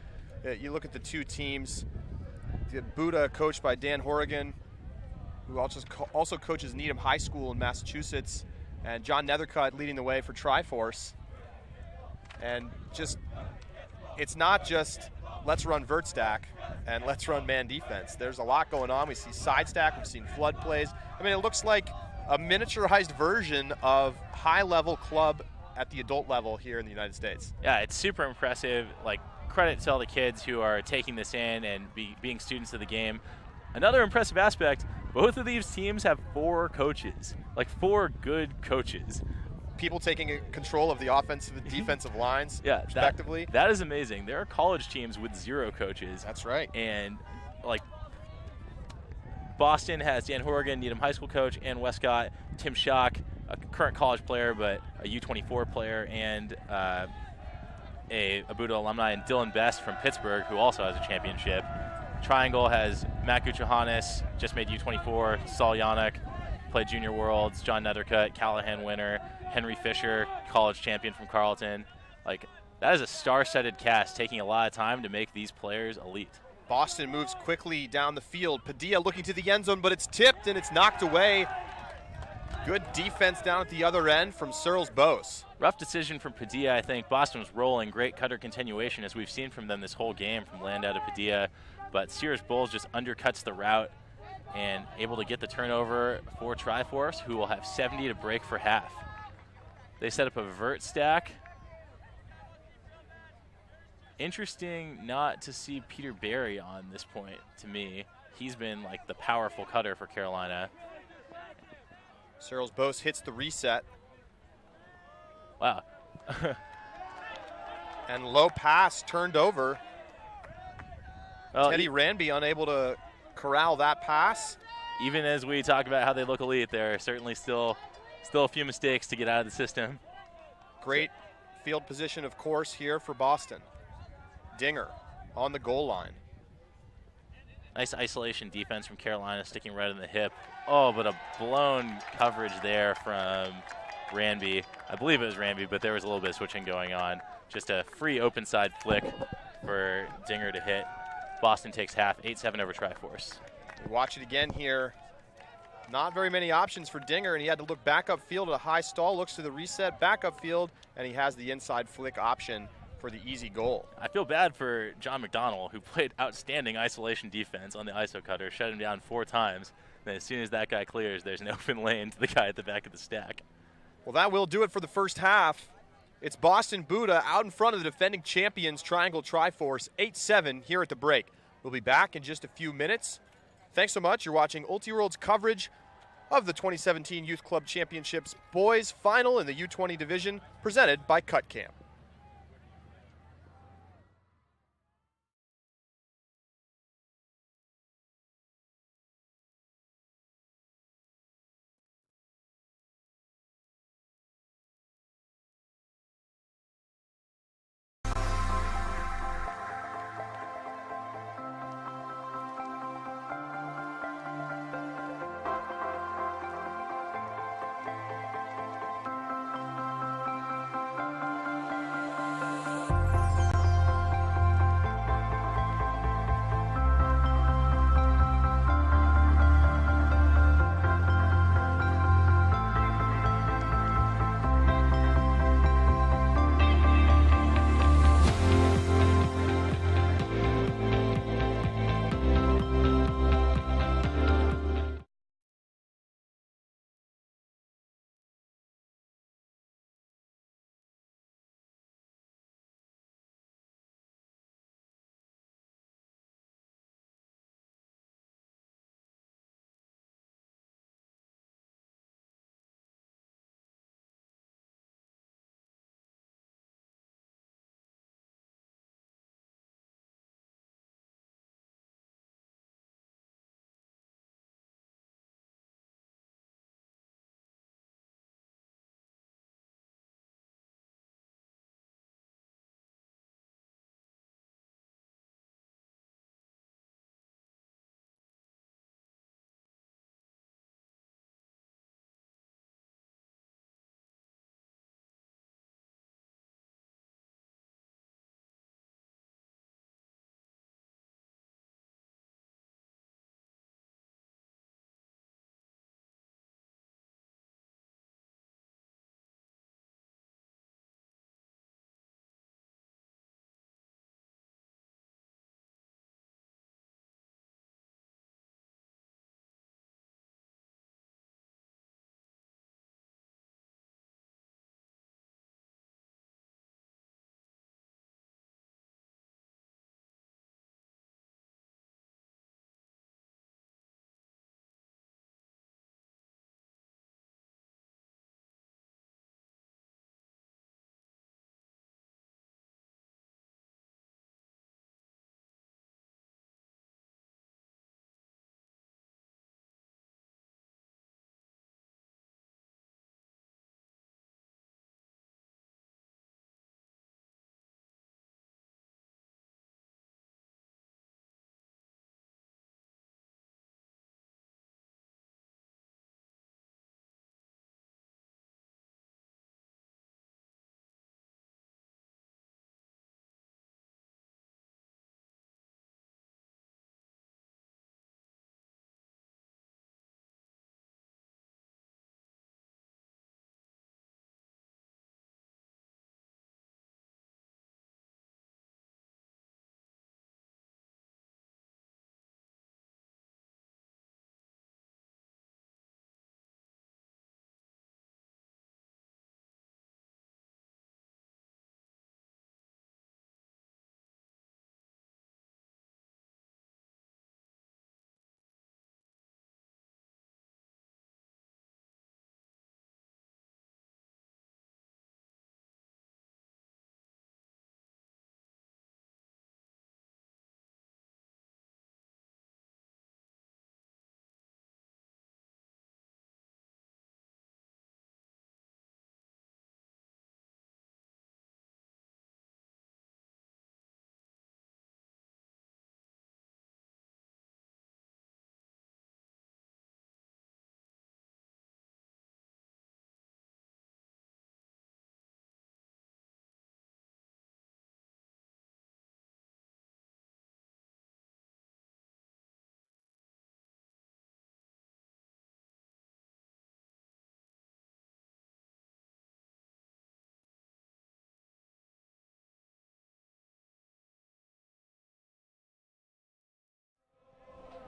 you look at the two teams, the BUDA coached by Dan Horrigan, who also coaches Needham High School in Massachusetts, and John Nethercutt leading the way for Triforce. And it's not just let's run vert stack and let's run man defense. There's a lot going on. We see side stack, we've seen flood plays. I mean, it looks like a miniaturized version of high-level club at the adult level here in the United States. Yeah, it's super impressive. Like, credit to all the kids who are taking this in and being students of the game. Another impressive aspect, both of these teams have 4 coaches, like 4 good coaches. People taking control of the offensive and defensive lines, respectively. That is amazing. There are college teams with 0 coaches. That's right. And, like, Boston has Dan Horrigan, Needham High School coach, and Westcott, Tim Schock, a current college player, but a U24 player, and a BUDA alumni, and Dylan Best from Pittsburgh, who also has a championship. Triangle has Matt Guchahanis, just made U24, Saul Yannick, played Junior Worlds, John Nethercutt, Callahan winner, Henry Fisher, college champion from Carleton. Like, that is a star-studded cast, taking a lot of time to make these players elite. Boston moves quickly down the field. Padilla looking to the end zone, but it's tipped and it's knocked away. Good defense down at the other end from Searles Bose. Rough decision from Padilla, I think. Boston was rolling. Great cutter continuation, as we've seen from them this whole game, from Landau to Padilla. But Sears Bulls just undercuts the route and able to get the turnover for Triforce, who will have 70 to break for half. They set up a vert stack. Interesting not to see Peter Barry on this point, to me. He's been like the powerful cutter for Carolina. Searles Bose hits the reset. Wow. And low pass turned over. Well, Teddy Ranby unable to corral that pass. Even as we talk about how they look elite, there are certainly still a few mistakes to get out of the system. Great field position, of course, here for Boston. Dinger on the goal line. Nice isolation defense from Carolina, sticking right in the hip. Oh, but a blown coverage there from Ranby. I believe it was Ranby, but there was a little bit of switching going on. Just a free open side flick for Dinger to hit. Boston takes half, 8-7 over Triforce. We watch it again here. Not very many options for Dinger, and he had to look back upfield at a high stall, looks to the reset, back upfield, and he has the inside flick option for the easy goal. I feel bad for John McDonald, who played outstanding isolation defense on the ISO cutter, shut him down 4 times. And as soon as that guy clears, there's an open lane to the guy at the back of the stack. Well, that will do it for the first half. It's Boston BUDA out in front of the defending champions, Triangle Triforce, 8-7 here at the break. We'll be back in just a few minutes. Thanks so much. You're watching Ultiworld's coverage of the 2017 Youth Club Championships Boys Final in the U20 division, presented by CutCam.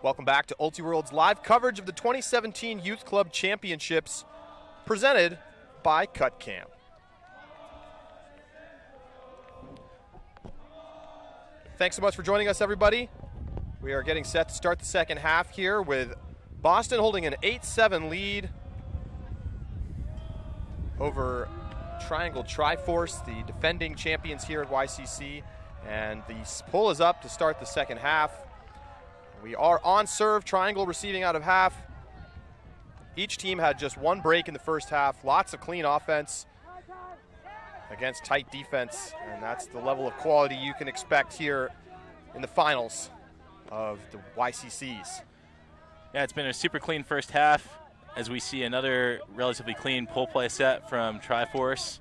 Welcome back to Ultiworld's live coverage of the 2017 Youth Club Championships, presented by CutCam. Thanks so much for joining us, everybody. We are getting set to start the second half here with Boston holding an 8-7 lead over Triangle Triforce, the defending champions here at YCC. And the pull is up to start the second half. We are on serve, Triangle receiving out of half. Each team had just one break in the first half. Lots of clean offense against tight defense. And that's the level of quality you can expect here in the finals of the YCCs. Yeah, it's been a super clean first half as we see another relatively clean pull play set from Triforce.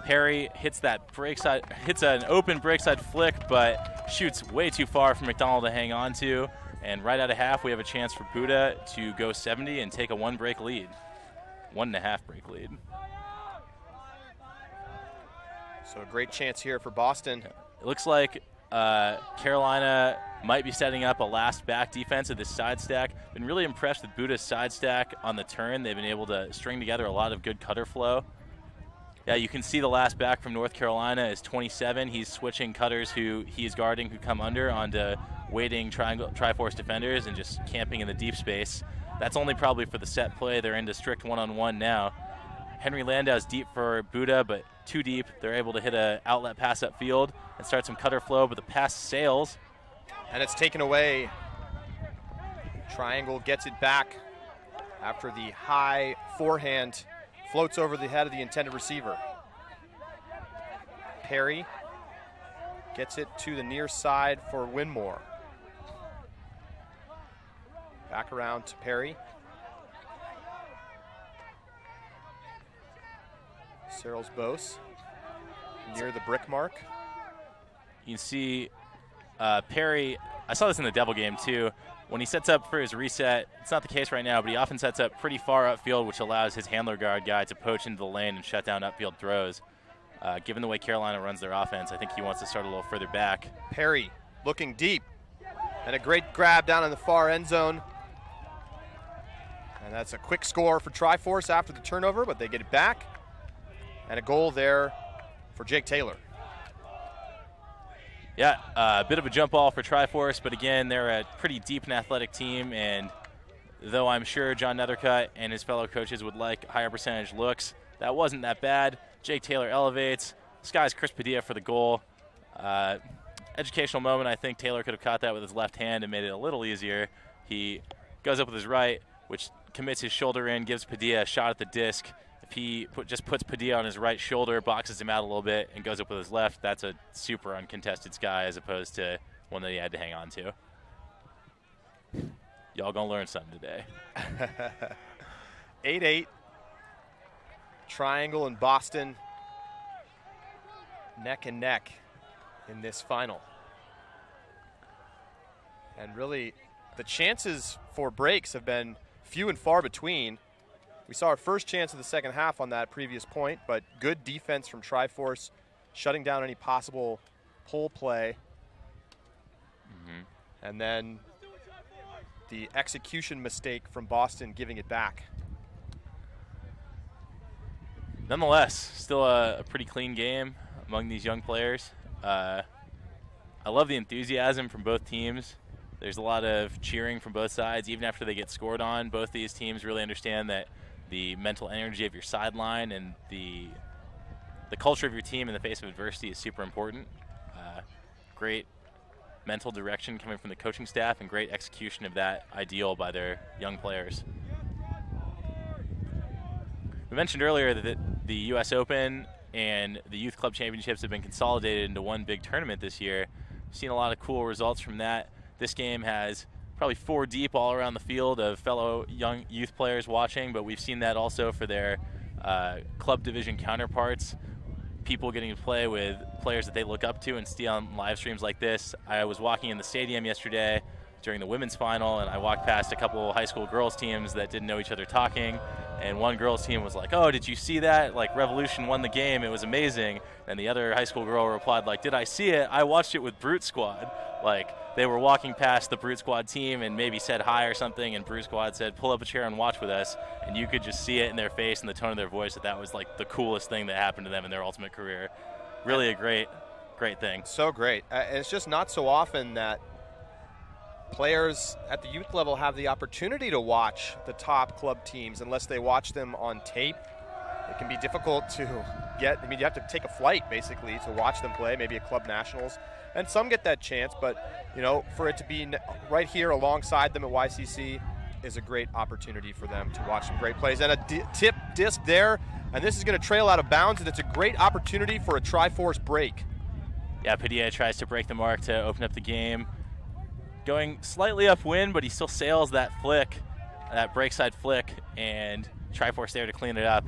Perry hits that break side, hits an open break side flick, but shoots way too far for McDonald to hang on to. And right out of half, we have a chance for BUDA to go 70 and take a 1-break lead. 1.5 break lead. So a great chance here for Boston. It looks like Carolina might be setting up a last back defense of this side stack. Been really impressed with BUDA's side stack on the turn. They've been able to string together a lot of good cutter flow. Yeah, you can see the last back from North Carolina is 27. He's switching cutters who he is guarding who come under onto waiting Triforce defenders and just camping in the deep space. That's only probably for the set play. They're into strict one-on-one now. Henry Landau's deep for BUDA, but too deep. They're able to hit an outlet pass upfield and start some cutter flow, but the pass sails. And it's taken away. Triangle gets it back after the high forehand floats over the head of the intended receiver. Perry gets it to the near side for Winmore. Back around to Perry. Searles Bose near the brick mark. You can see Perry, I saw this in the Devil game too. When he sets up for his reset, it's not the case right now, but he often sets up pretty far upfield, which allows his handler guard guy to poach into the lane and shut down upfield throws. Given the way Carolina runs their offense, I think he wants to start a little further back. Perry looking deep, and a great grab down in the far end zone. And that's a quick score for Triforce after the turnover, but they get it back. And a goal there for Jake Taylor. Yeah, a bit of a jump ball for Triforce, but again, they're a pretty deep and athletic team, and though I'm sure John Nethercutt and his fellow coaches would like higher percentage looks, that wasn't that bad. Jake Taylor elevates, skies Chris Padilla for the goal. Educational moment, I think Taylor could have caught that with his left hand and made it a little easier. He goes up with his right, which commits his shoulder in, gives Padilla a shot at the disc. If he just puts Padilla on his right shoulder, boxes him out a little bit, and goes up with his left, that's a super uncontested sky as opposed to one that he had to hang on to. Y'all gonna learn something today. 8-8. Triangle and Boston neck and neck in this final. And really, the chances for breaks have been few and far between. We saw our first chance of the second half on that previous point, but good defense from Triforce, shutting down any possible pull play. And then the execution mistake from Boston giving it back. Nonetheless, still a pretty clean game among these young players. I love the enthusiasm from both teams. There's a lot of cheering from both sides, even after they get scored on. Both these teams really understand that the mental energy of your sideline and the culture of your team in the face of adversity is super important. Great mental direction coming from the coaching staff and great execution of that ideal by their young players. We mentioned earlier that the U.S. Open and the Youth Club Championships have been consolidated into one big tournament this year. We've seen a lot of cool results from that. This game has probably 4 deep all around the field of fellow young youth players watching, but we've seen that also for their club division counterparts. People getting to play with players that they look up to and see on live streams like this. I was walking in the stadium yesterday during the women's final, and I walked past a couple high school girls teams that didn't know each other talking, And one girl's team was like, "Oh, did you see that? Like, Revolution won the game. It was amazing." And the other high school girl replied, like, "Did I see it? I watched it with Brute Squad." Like, they were walking past the Brute Squad team and maybe said hi or something, and Brute Squad said, "Pull up a chair and watch with us." And you could just see it in their face and the tone of their voice that was like the coolest thing that happened to them in their ultimate career. Really a great thing. So great. And it's just not so often that players at the youth level have the opportunity to watch the top club teams unless they watch them on tape. It can be difficult to get. I mean, you have to take a flight basically to watch them play, maybe at club nationals. And some get that chance, but you know, for it to be right here alongside them at YCC is a great opportunity for them to watch some great plays. And a tip disc there, and this is going to trail out of bounds, and it's a great opportunity for a Triforce break. Yeah, Padilla tries to break the mark to open up the game. Going slightly upwind, but he still sails that flick, that break side flick, and Triforce there to clean it up.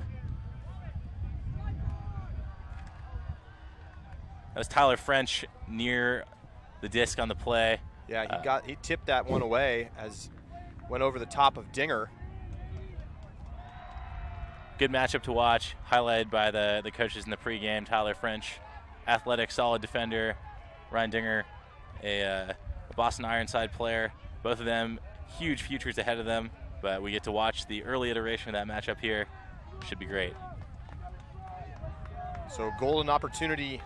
That was Tyler French near the disc on the play. Yeah, he tipped that one away as went over the top of Dinger. Good matchup to watch, highlighted by the coaches in the pregame. Tyler French, athletic, solid defender. Ryan Dinger, a Boston Ironside player. Both of them huge futures ahead of them, but we get to watch the early iteration of that matchup here. Should be great. So golden opportunity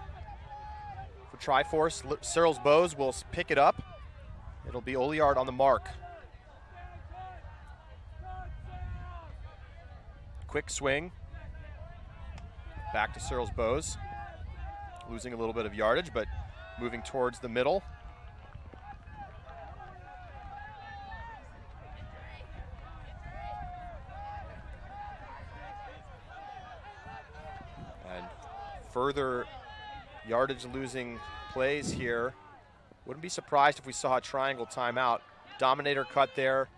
for Triforce. Searles Bowes will pick it up. It'll be Oliard on the mark. Quick swing. Back to Searles Bowes. Losing a little bit of yardage, but moving towards the middle. Further yardage losing plays here. Wouldn't be surprised if we saw a triangle timeout. Dominator cut there.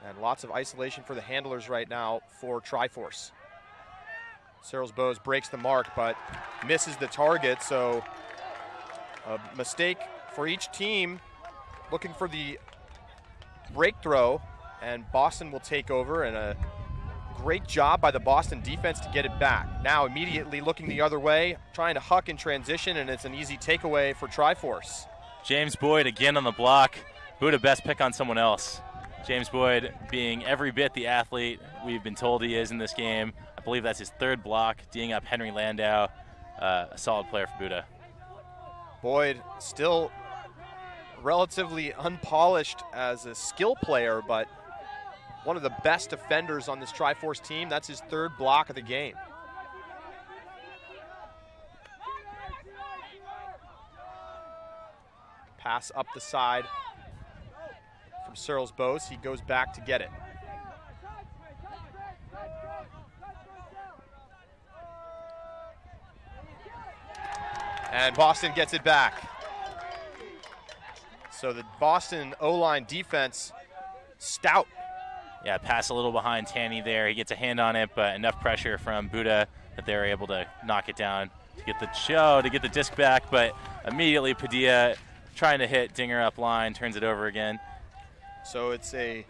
And lots of isolation for the handlers right now for Triforce. Searles Bowes breaks the mark but misses the target, so a mistake for each team looking for the break throw, and Boston will take over, and a great job by the Boston defense to get it back. Now immediately looking the other way, trying to huck in transition, and it's an easy takeaway for Triforce. James Boyd again on the block. BUDA best pick on someone else. James Boyd being every bit the athlete we've been told he is in this game. I believe that's his third block, D'ing up Henry Landau. A solid player for BUDA. Boyd still relatively unpolished as a skill player, but one of the best defenders on this Triforce team. That's his third block of the game. Pass up the side from Searles Bowes. He goes back to get it. And Boston gets it back. So the Boston O-line defense, stout. Yeah, pass a little behind Tanny there. He gets a hand on it, but enough pressure from BUDA that they're able to knock it down to get the disc back. But immediately Padilla trying to hit Dinger up line, turns it over again. So it's a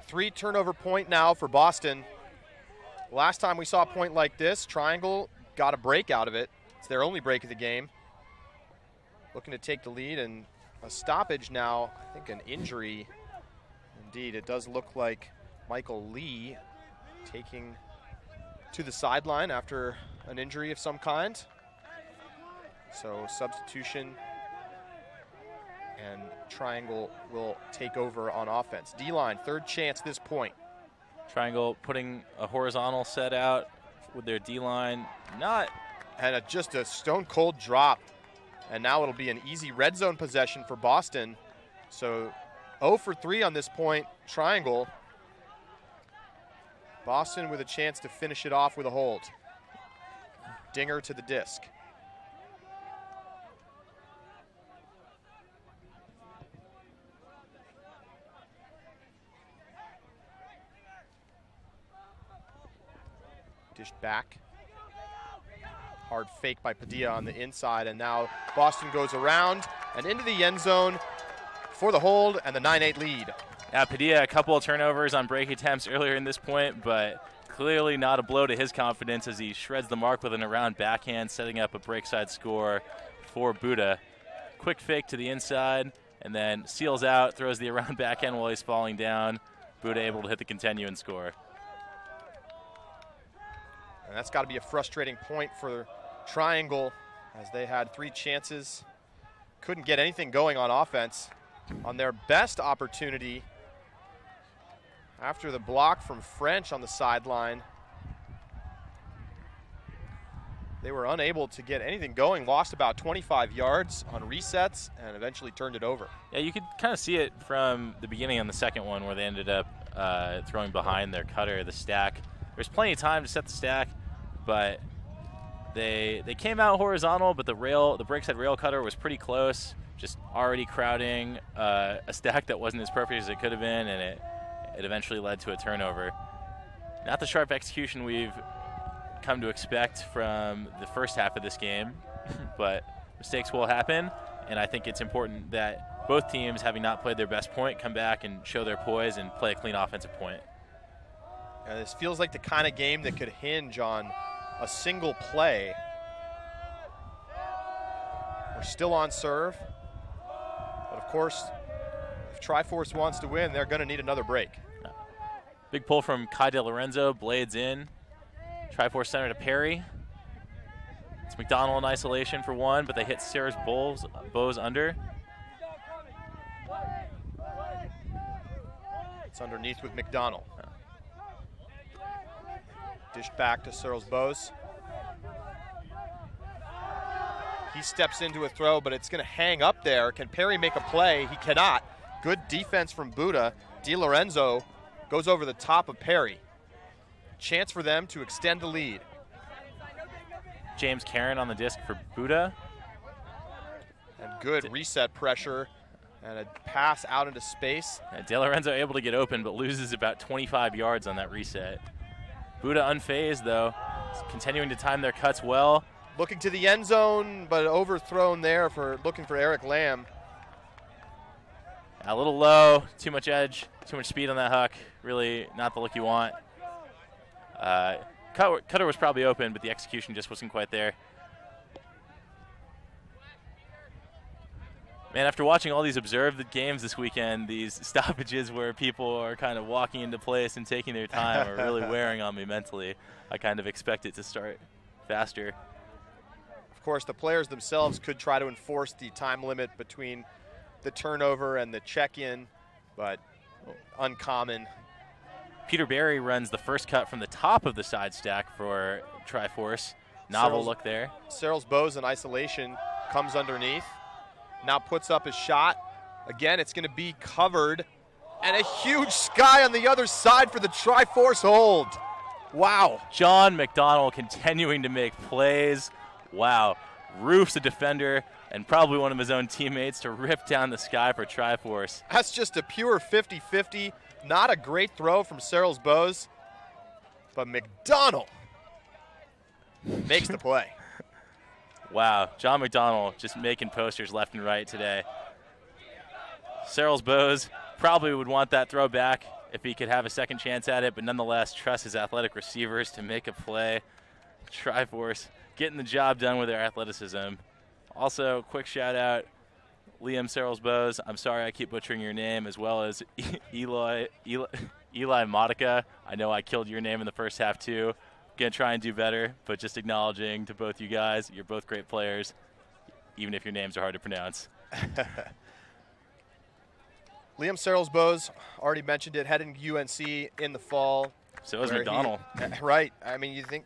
3 turnover point now for Boston. Last time we saw a point like this, Triangle got a break out of it. It's their only break of the game. Looking to take the lead, and a stoppage now, I think an injury. Indeed, it does look like Michael Lee taking to the sideline after an injury of some kind. So substitution, and Triangle will take over on offense. D-line, third chance this point. Triangle putting a horizontal set out with their D-line. And just a stone cold drop. And now it'll be an easy red zone possession for Boston. So 0 for 3 on this point, Triangle. Boston with a chance to finish it off with a hold. Dinger to the disc. Dished back. Hard fake by Padilla on the inside, and now Boston goes around and into the end zone for the hold and the 9-8 lead. Yeah, Padilla, a couple of turnovers on break attempts earlier in this point, but clearly not a blow to his confidence as he shreds the mark with an around backhand, setting up a breakside score for BUDA. Quick fake to the inside, and then seals out, throws the around backhand while he's falling down. BUDA able to hit the continue and score. And that's got to be a frustrating point for Triangle, as they had 3 chances. Couldn't get anything going on offense. On their best opportunity, after the block from French on the sideline, they were unable to get anything going, lost about 25 yards on resets, and eventually turned it over. Yeah, you could kind of see it from the beginning on the second one where they ended up throwing behind their cutter, the stack. There's plenty of time to set the stack, but they came out horizontal, but the breakside rail cutter was pretty close, just already crowding a stack that wasn't as perfect as it could have been, and it eventually led to a turnover. Not the sharp execution we've come to expect from the first half of this game, but mistakes will happen, and I think it's important that both teams, having not played their best point, come back and show their poise and play a clean offensive point. And this feels like the kind of game that could hinge on a single play. We're still on serve, but of course, if Triforce wants to win, they're going to need another break. Big pull from Kai De Lorenzo, blades in. Triforce center to Perry. It's McDonald in isolation for one, but they hit Sarah's bows under. It's underneath with McDonald. Dished back to Searles Bowes. He steps into a throw, but it's going to hang up there. Can Perry make a play? He cannot. Good defense from BUDA. De Lorenzo goes over the top of Perry. Chance for them to extend the lead. James Karen on the disc for BUDA. And good reset pressure and a pass out into space. De Lorenzo able to get open, but loses about 25 yards on that reset. BUDA unfazed, though, continuing to time their cuts well. Looking to the end zone, but overthrown there for looking for Eric Lamb. A little low, too much edge, too much speed on that huck. Really not the look you want. Cutter was probably open, but the execution just wasn't quite there. Man, after watching all these observed games this weekend, these stoppages where people are kind of walking into place and taking their time are really wearing on me mentally. I kind of expect it to start faster. Of course, the players themselves could try to enforce the time limit between the turnover and the check-in, but uncommon. Peter Barry runs the first cut from the top of the side stack for Triforce. Novel look there. Searles Bowes in isolation comes underneath. Now puts up his shot. Again, it's going to be covered. And a huge sky on the other side for the Triforce hold. Wow. John McDonald continuing to make plays. Wow. Roofs a defender and probably one of his own teammates to rip down the sky for Triforce. That's just a pure 50-50. Not a great throw from Searles Bowes, but McDonald makes the play. Wow, John McDonald just making posters left and right today. Searles Bowes probably would want that throw back if he could have a second chance at it, but nonetheless trusts his athletic receivers to make a play. Triforce getting the job done with their athleticism. Also, quick shout out, Liam Searles Bowes. I'm sorry I keep butchering your name, as well as Eli Modica. I know I killed your name in the first half too. Gonna try and do better, but just acknowledging to both you guys, you're both great players, even if your names are hard to pronounce. Liam Searles Bowes, already mentioned it, heading to UNC in the fall. So is McDonald. Right. I mean, you think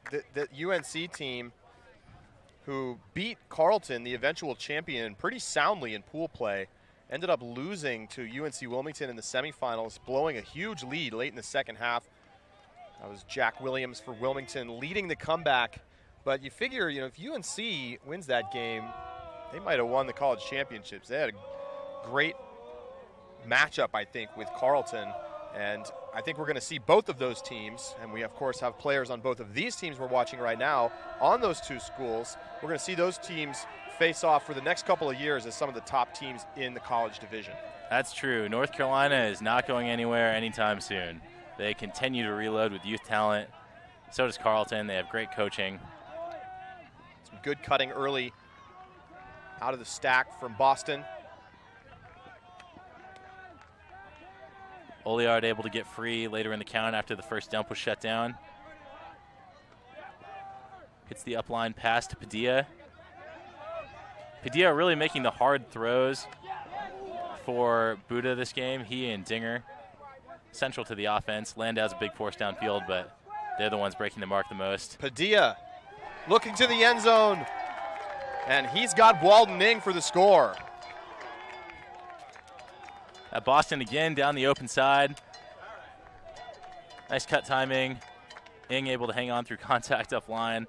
the UNC team, who beat Carleton, the eventual champion, pretty soundly in pool play, ended up losing to UNC Wilmington in the semifinals, blowing a huge lead late in the second half. That was Jack Williams for Wilmington leading the comeback. But you figure, if UNC wins that game, they might have won the college championships. They had a great matchup, I think, with Carleton. And I think we're going to see both of those teams, and we, of course, have players on both of these teams we're watching right now on those two schools. We're going to see those teams face off for the next couple of years as some of the top teams in the college division. That's true. North Carolina is not going anywhere anytime soon. They continue to reload with youth talent. So does Carleton. They have great coaching. Some good cutting early out of the stack from Boston. Oliard able to get free later in the count after the first dump was shut down. Hits the upline pass to Padilla. Padilla really making the hard throws for BUDA this game. He and Dinger central to the offense. Landau's a big force downfield, but they're the ones breaking the mark the most. Padilla looking to the end zone, and he's got Walden Ing for the score. At Boston again down the open side. Nice cut timing. Ing able to hang on through contact up line.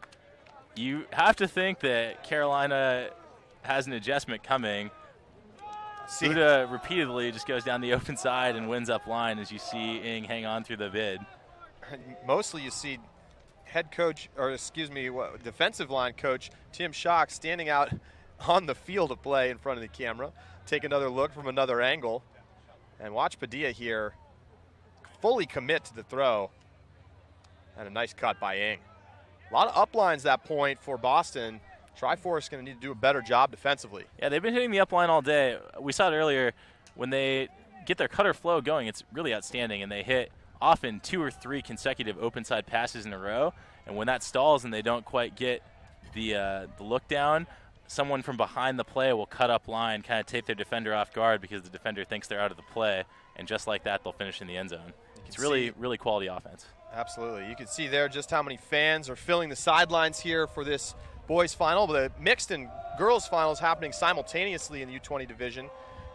You have to think that Carolina has an adjustment coming. BUDA repeatedly just goes down the open side and wins up line as you see Ing hang on through the bid. Mostly you see defensive line coach Tim Schock standing out on the field of play in front of the camera. Take another look from another angle. And watch Padilla here fully commit to the throw. And a nice cut by Ing. A lot of uplines that point for Boston. Triforce going to need to do a better job defensively. Yeah, they've been hitting the upline all day. We saw it earlier. When they get their cutter flow going, it's really outstanding. And they hit often 2 or 3 consecutive open side passes in a row. And when that stalls and they don't quite get the look down, someone from behind the play will cut up line, kind of take their defender off guard because the defender thinks they're out of the play. And just like that, they'll finish in the end zone. It's really, really quality offense. Absolutely. You can see there just how many fans are filling the sidelines here for this boys final. The mixed and girls finals happening simultaneously in the U20 division.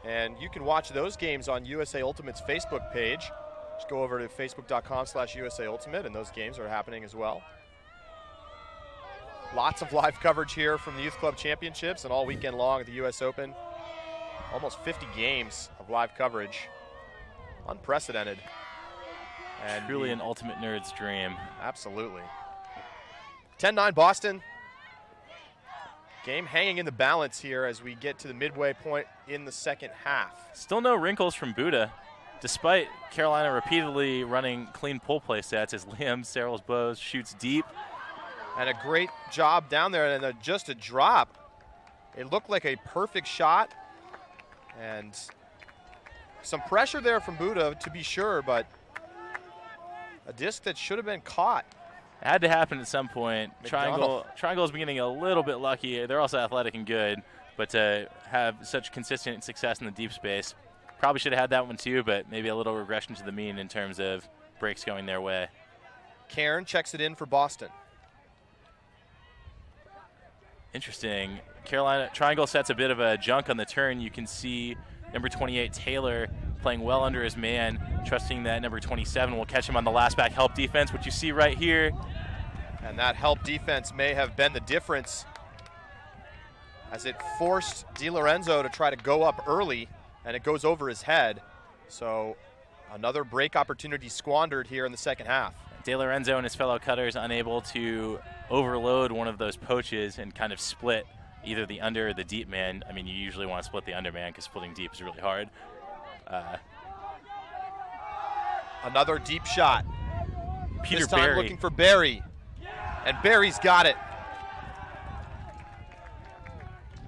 And you can watch those games on USA Ultimate's Facebook page. Just go over to facebook.com/USA Ultimate, and those games are happening as well. Lots of live coverage here from the Youth Club Championships and all weekend long at the US Open. Almost 50 games of live coverage. Unprecedented. And truly an ultimate nerd's dream. Absolutely. 10-9 Boston. Game hanging in the balance here as we get to the midway point in the second half. Still no wrinkles from BUDA, despite Carolina repeatedly running clean pull play sets as Liam Searles Bowes shoots deep. And a great job down there, and just a drop. It looked like a perfect shot. And some pressure there from BUDA, to be sure, but a disc that should have been caught. It had to happen at some point. McDonald. Triangle's been getting a little bit lucky. They're also athletic and good, but to have such consistent success in the deep space, probably should have had that one too, but maybe a little regression to the mean in terms of breaks going their way. Cairn checks it in for Boston. Interesting. Carolina Triangle sets a bit of a junk on the turn. You can see number 28 Taylor playing well under his man, trusting that number 27 will catch him on the last back help defense, which you see right here. And that help defense may have been the difference as it forced DiLorenzo to try to go up early, and it goes over his head. So another break opportunity squandered here in the second half. DiLorenzo and his fellow cutters unable to overload one of those poaches and kind of split either the under or the deep man. I mean, you usually want to split the under man because splitting deep is really hard. Another deep shot. Peter this time Barry looking for Barry. And Barry's got it.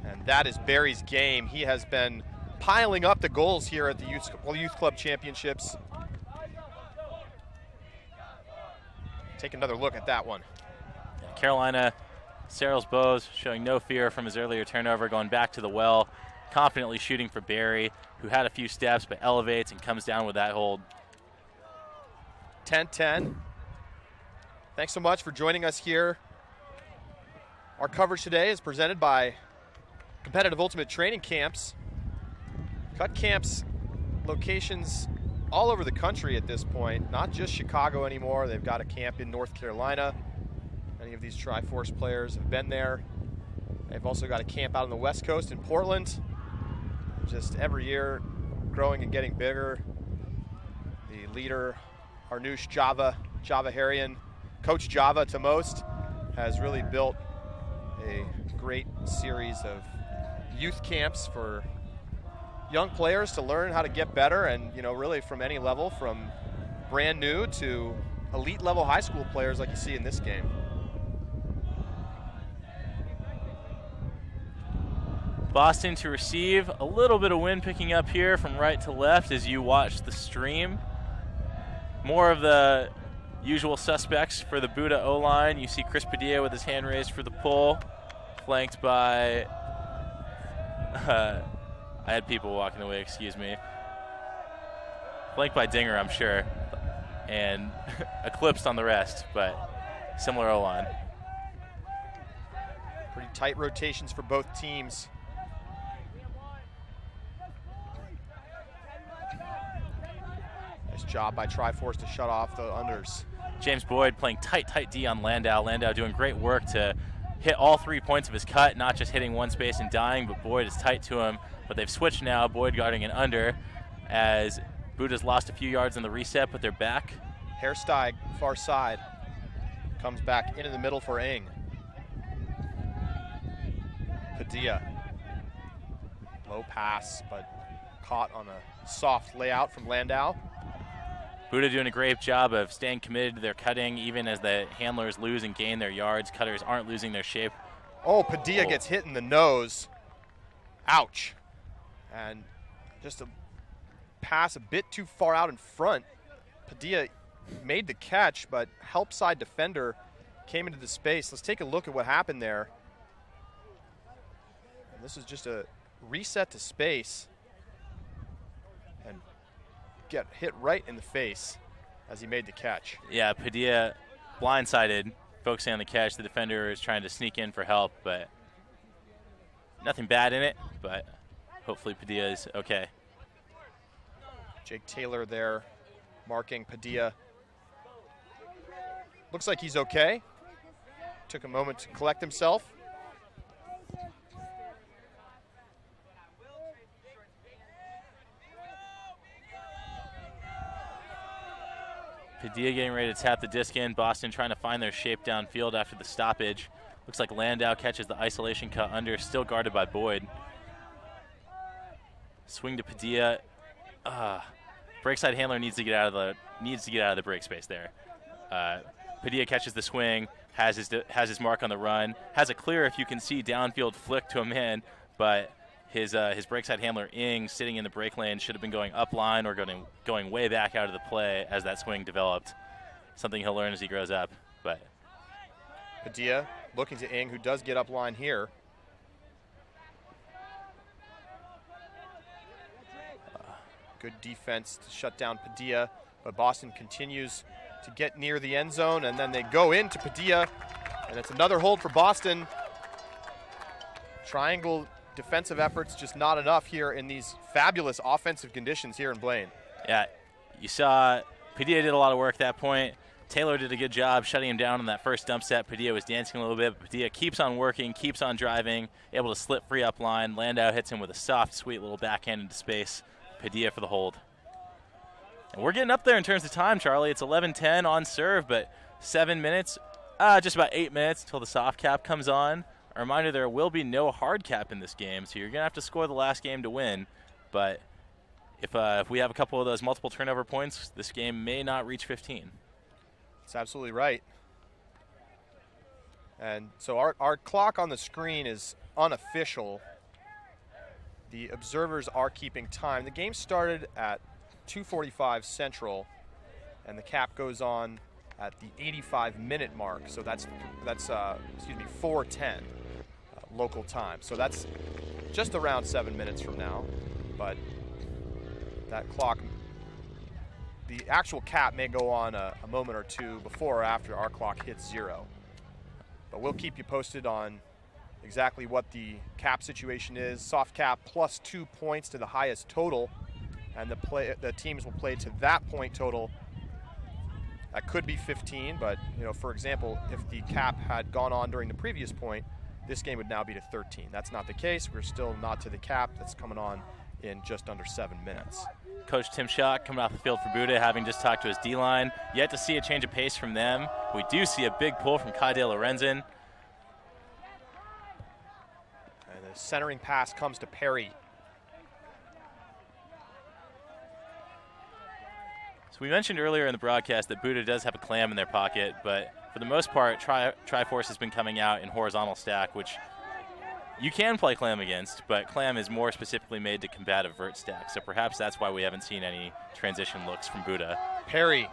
And that is Barry's game. He has been piling up the goals here at the Youth Club Championships. Take another look at that one. Carolina, Searles Bowes showing no fear from his earlier turnover, going back to the well, confidently shooting for Barry, who had a few steps but elevates and comes down with that hold. 10-10. Thanks so much for joining us here. Our coverage today is presented by Competitive Ultimate Training Camps. Cut camps locations all over the country at this point, not just Chicago anymore. They've got a camp in North Carolina. Many of these Triforce players have been there. They've also got a camp out on the West Coast in Portland. Just every year growing and getting bigger. The leader, Arnoush Javaharian, Coach Java to most, has really built a great series of youth camps for young players to learn how to get better, and really from any level, from brand new to elite level high school players like you see in this game. Boston to receive, a little bit of wind picking up here from right to left as you watch the stream. More of the usual suspects for the BUDA O-line. You see Chris Padilla with his hand raised for the pull, flanked by, I had people walking away, excuse me. Flanked by Dinger, I'm sure, and eclipsed on the rest, but similar O-line. Pretty tight rotations for both teams. Nice job by Triforce to shut off the unders. James Boyd playing tight D on Landau. Landau doing great work to hit all 3 points of his cut, not just hitting one space and dying, but Boyd is tight to him. But they've switched now, Boyd guarding an under, as BUDA's lost a few yards in the reset, but they're back. Hairsteig, far side, comes back into the middle for Ng. Padilla, low pass, but caught on a soft layout from Landau. BUDA doing a great job of staying committed to their cutting, even as the handlers lose and gain their yards. Cutters aren't losing their shape. Oh, Padilla gets hit in the nose. Ouch. And just a pass a bit too far out in front. Padilla made the catch, but help side defender came into the space. Let's take a look at what happened there. And this is just a reset to space. And get hit right in the face as he made the catch. Yeah, Padilla blindsided, focusing on the catch. The defender is trying to sneak in for help, but nothing bad in it, but hopefully Padilla is okay. Jake Taylor there marking Padilla. Looks like he's okay. Took a moment to collect himself. Padilla getting ready to tap the disc in. Boston trying to find their shape downfield after the stoppage. Looks like Landau catches the isolation cut under, still guarded by Boyd. Swing to Padilla. Breakside handler needs to get out of the break space there. Padilla catches the swing, has his mark on the run, has a clear, if you can see, downfield flick to a man, but his breakside handler Ng sitting in the break lane should have been going up line or going way back out of the play as that swing developed. Something he'll learn as he grows up. But Padilla looking to Ng, who does get up line here. Good defense to shut down Padilla, but Boston continues to get near the end zone, and then they go into Padilla, and it's another hold for Boston. Triangle defensive efforts just not enough here in these fabulous offensive conditions here in Blaine. Yeah, you saw Padilla did a lot of work at that point. Taylor did a good job shutting him down on that first dump set. Padilla was dancing a little bit, but Padilla keeps on working, keeps on driving, able to slip free up line. Landau hits him with a soft, sweet little backhand into space. Padilla for the hold. And we're getting up there in terms of time, Charlie. It's 11:10 on serve, but 7 minutes, just about 8 minutes until the soft cap comes on. A reminder, there will be no hard cap in this game, so you're going to have to score the last game to win. But if we have a couple of those multiple turnover points, this game may not reach 15. That's absolutely right. And so our clock on the screen is unofficial. The observers are keeping time. The game started at 2:45 Central, and the cap goes on at the 85-minute mark. So that's 4:10 local time. So that's just around 7 minutes from now. But that clock, the actual cap may go on a moment or two before or after our clock hits 0. But we'll keep you posted on exactly what the cap situation is. Soft cap plus 2 points to the highest total, and the teams will play to that point total. That could be 15, but for example, if the cap had gone on during the previous point, this game would now be to 13. That's not the case. We're still not to the cap. That's coming on in just under 7 minutes. Coach Tim Schock coming off the field for BUDA, having just talked to his D-line. Yet to see a change of pace from them. We do see a big pull from Kai De Lorenzen. And the centering pass comes to Perry. So we mentioned earlier in the broadcast that BUDA does have a clam in their pocket, but for the most part, Triforce has been coming out in horizontal stack, which you can play clam against, but clam is more specifically made to combat a vert stack. So perhaps that's why we haven't seen any transition looks from BUDA. Perry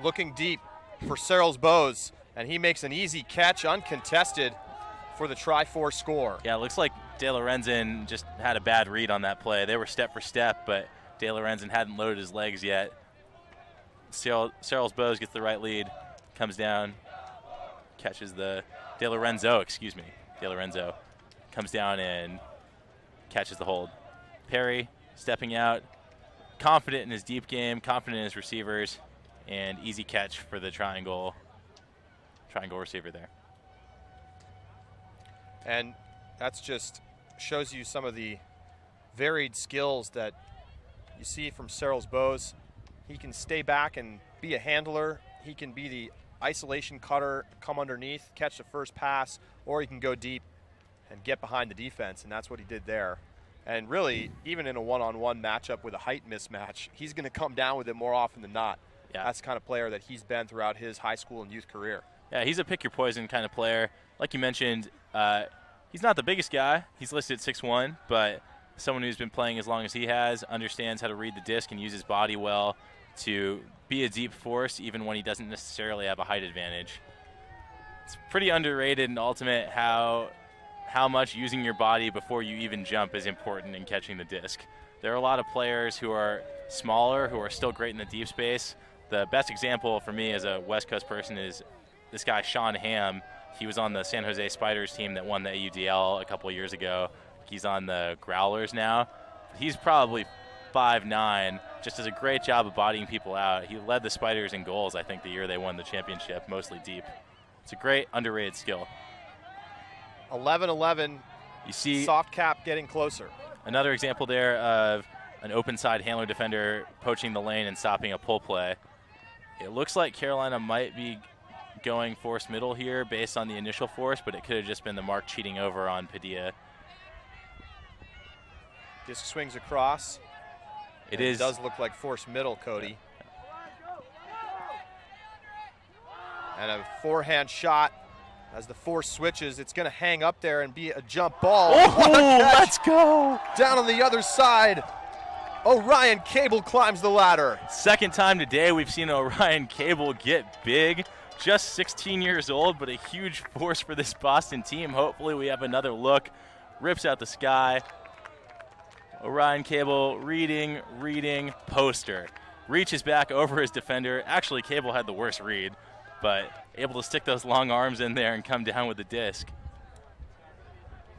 looking deep for Searles Bose, and he makes an easy catch, uncontested, for the Triforce score. Yeah, it looks like De Lorenzen just had a bad read on that play. They were step for step, but De Lorenzen hadn't loaded his legs yet. Searles Bose gets the right lead, comes down, catches the De Lorenzo comes down and catches the hold. Perry stepping out, confident in his deep game, confident in his receivers, and easy catch for the triangle receiver there. And that's just shows you some of the varied skills that you see from Searles Bose. He can stay back and be a handler. He can be the isolation cutter, come underneath, catch the first pass, or he can go deep and get behind the defense, and that's what he did there. And really, even in a one-on-one matchup with a height mismatch, he's going to come down with it more often than not. Yeah. That's the kind of player that he's been throughout his high school and youth career. Yeah, he's a pick-your-poison kind of player. Like you mentioned, he's not the biggest guy. He's listed at 6'1", but someone who's been playing as long as he has understands how to read the disc and use his body well to be a deep force even when he doesn't necessarily have a height advantage. It's pretty underrated in Ultimate how much using your body before you even jump is important in catching the disc. There are a lot of players who are smaller who are still great in the deep space. The best example for me as a West Coast person is this guy Sean Hamm. He was on the San Jose Spiders team that won the AUDL a couple years ago. He's on the Growlers now. He's probably 5'9", just does a great job of bodying people out. He led the Spiders in goals, I think, the year they won the championship, mostly deep. It's a great underrated skill. 11-11, you see soft cap getting closer. Another example there of an open side handler defender poaching the lane and stopping a pull play. It looks like Carolina might be going force middle here based on the initial force, but it could have just been the mark cheating over on Padilla. Disc swings across. It does look like force middle, Cody. And a forehand shot. As the force switches, it's going to hang up there and be a jump ball. Oh, let's go! Down on the other side, Orion Cable climbs the ladder. Second time today we've seen Orion Cable get big. Just 16 years old, but a huge force for this Boston team. Hopefully we have another look. Rips out the sky. Orion Cable reading, poster. Reaches back over his defender. Actually, Cable had the worst read, but able to stick those long arms in there and come down with the disc.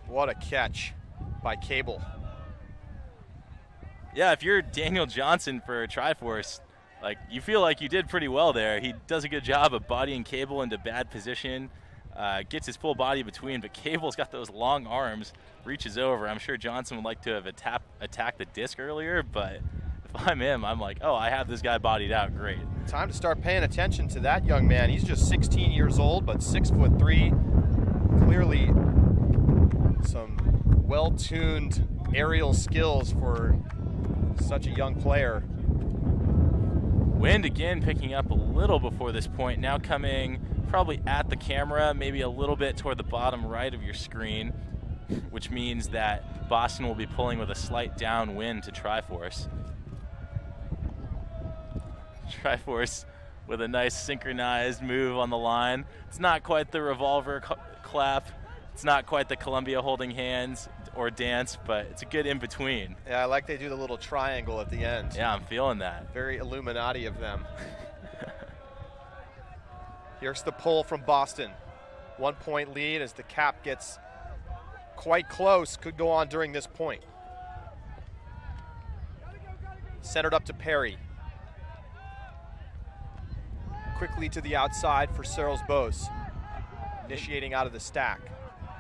What a catch by Cable. Yeah, if you're Daniel Johnson for Triforce, you feel like you did pretty well there. He does a good job of bodying Cable into bad position, gets his full body between, but Cable's got those long arms, reaches over. I'm sure Johnson would like to have attacked the disc earlier, but if I'm him, I'm like, oh, I have this guy bodied out, great. Time to start paying attention to that young man. He's just 16 years old, but 6'3". Clearly some well-tuned aerial skills for such a young player. Wind again picking up a little before this point, now coming probably at the camera, maybe a little bit toward the bottom right of your screen, which means that Boston will be pulling with a slight downwind to Triforce. Triforce with a nice synchronized move on the line. It's not quite the revolver clap. It's not quite the Columbia holding hands or dance, but it's a good in-between. Yeah, I like they do the little triangle at the end. Yeah, I'm feeling that. Very Illuminati of them. Here's the pull from Boston. 1 point lead as the cap gets quite close. Could go on during this point. Centered up to Perry. Quickly to the outside for Searles Bose, initiating out of the stack.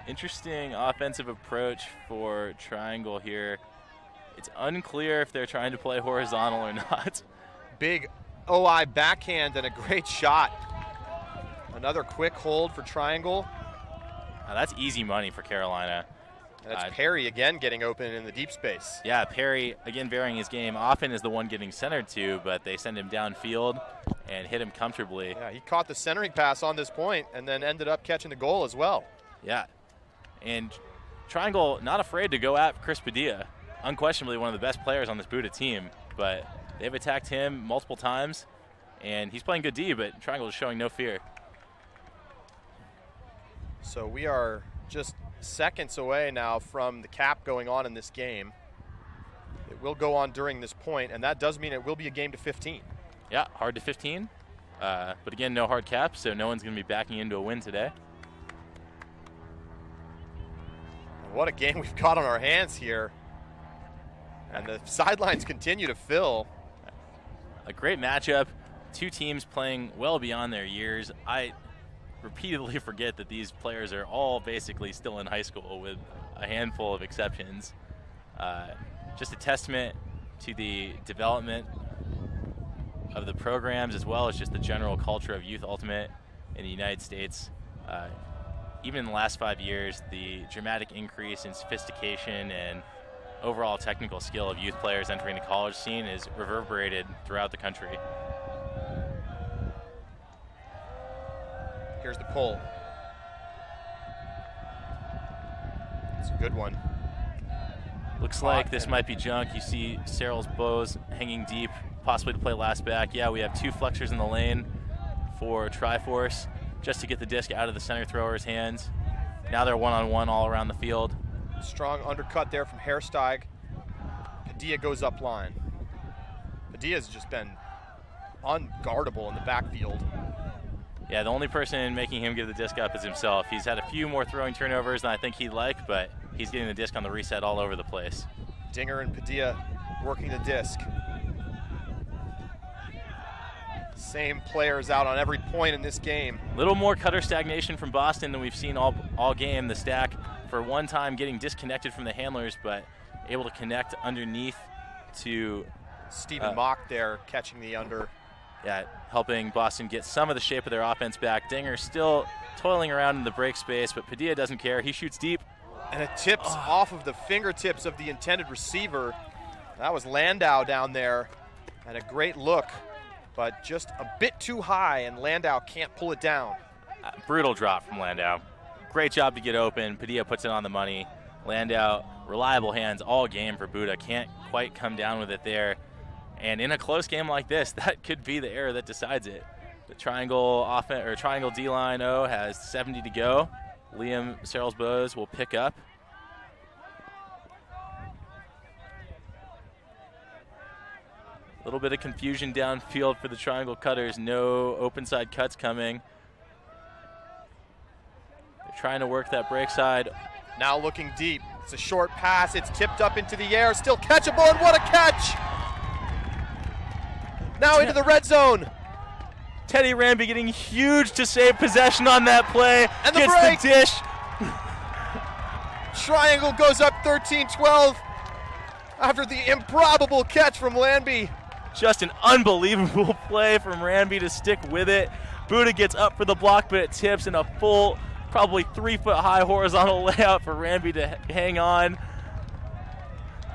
Interesting offensive approach for Triangle here. It's unclear if they're trying to play horizontal or not. Big OI backhand and a great shot. Another quick hold for Triangle. That's easy money for Carolina. And it's Perry again getting open in the deep space. Yeah, Perry, again, varying his game. Often is the one getting centered to, but they send him downfield and hit him comfortably. Yeah, he caught the centering pass on this point and then ended up catching the goal as well. Yeah. And Triangle not afraid to go at Chris Padilla. Unquestionably one of the best players on this BUDA team, but they've attacked him multiple times, and he's playing good D, but Triangle is showing no fear. So we are just seconds away now from the cap going on in this game. It will go on during this point, and that does mean it will be a game to 15. Yeah, hard to 15. But again, no hard cap, so no one's going to be backing into a win today. What a game we've got on our hands here. And the sidelines continue to fill. A great matchup. Two teams playing well beyond their years. I repeatedly forget that these players are all basically still in high school with a handful of exceptions. Just a testament to the development of the programs as well as just the general culture of youth ultimate in the United States. Even in the last 5 years, the dramatic increase in sophistication and overall technical skill of youth players entering the college scene is reverberated throughout the country. Here's the pull. It's a good one. Looks like this might be junk. You see Cyril's bows hanging deep, possibly to play last back. Yeah, we have two flexors in the lane for Triforce just to get the disc out of the center thrower's hands. Now they're one-on-one all around the field. Strong undercut there from Hairsteig. Padilla goes up line. Padilla's just been unguardable in the backfield. Yeah, the only person making him give the disc up is himself. He's had a few more throwing turnovers than I think he'd like, but he's getting the disc on the reset all over the place. Dinger and Padilla working the disc. Same players out on every point in this game. Little more cutter stagnation from Boston than we've seen all game. The stack for one time getting disconnected from the handlers, but able to connect underneath to Stephen Mock there catching the under. Yeah, helping Boston get some of the shape of their offense back. Dinger still toiling around in the break space, but Padilla doesn't care. He shoots deep. And it tips off of the fingertips of the intended receiver. That was Landau down there. And a great look, but just a bit too high, and Landau can't pull it down. Brutal drop from Landau. Great job to get open. Padilla puts it on the money. Landau, reliable hands all game for BUDA. Can't quite come down with it there. And in a close game like this, that could be the error that decides it. The triangle D-line has 70 to go. Liam Cyril's bows will pick up. A little bit of confusion downfield for the triangle cutters. No open side cuts coming. They're trying to work that break side. Now looking deep. It's a short pass. It's tipped up into the air. Still catchable, and what a catch! Now into the red zone. Teddy Ramby getting huge to save possession on that play. And the gets break. The dish. Triangle goes up 13-12 after the improbable catch from Lanby. Just an unbelievable play from Ramby to stick with it. BUDA gets up for the block, but it tips in a full, probably 3-foot-high horizontal layout for Ramby to hang on.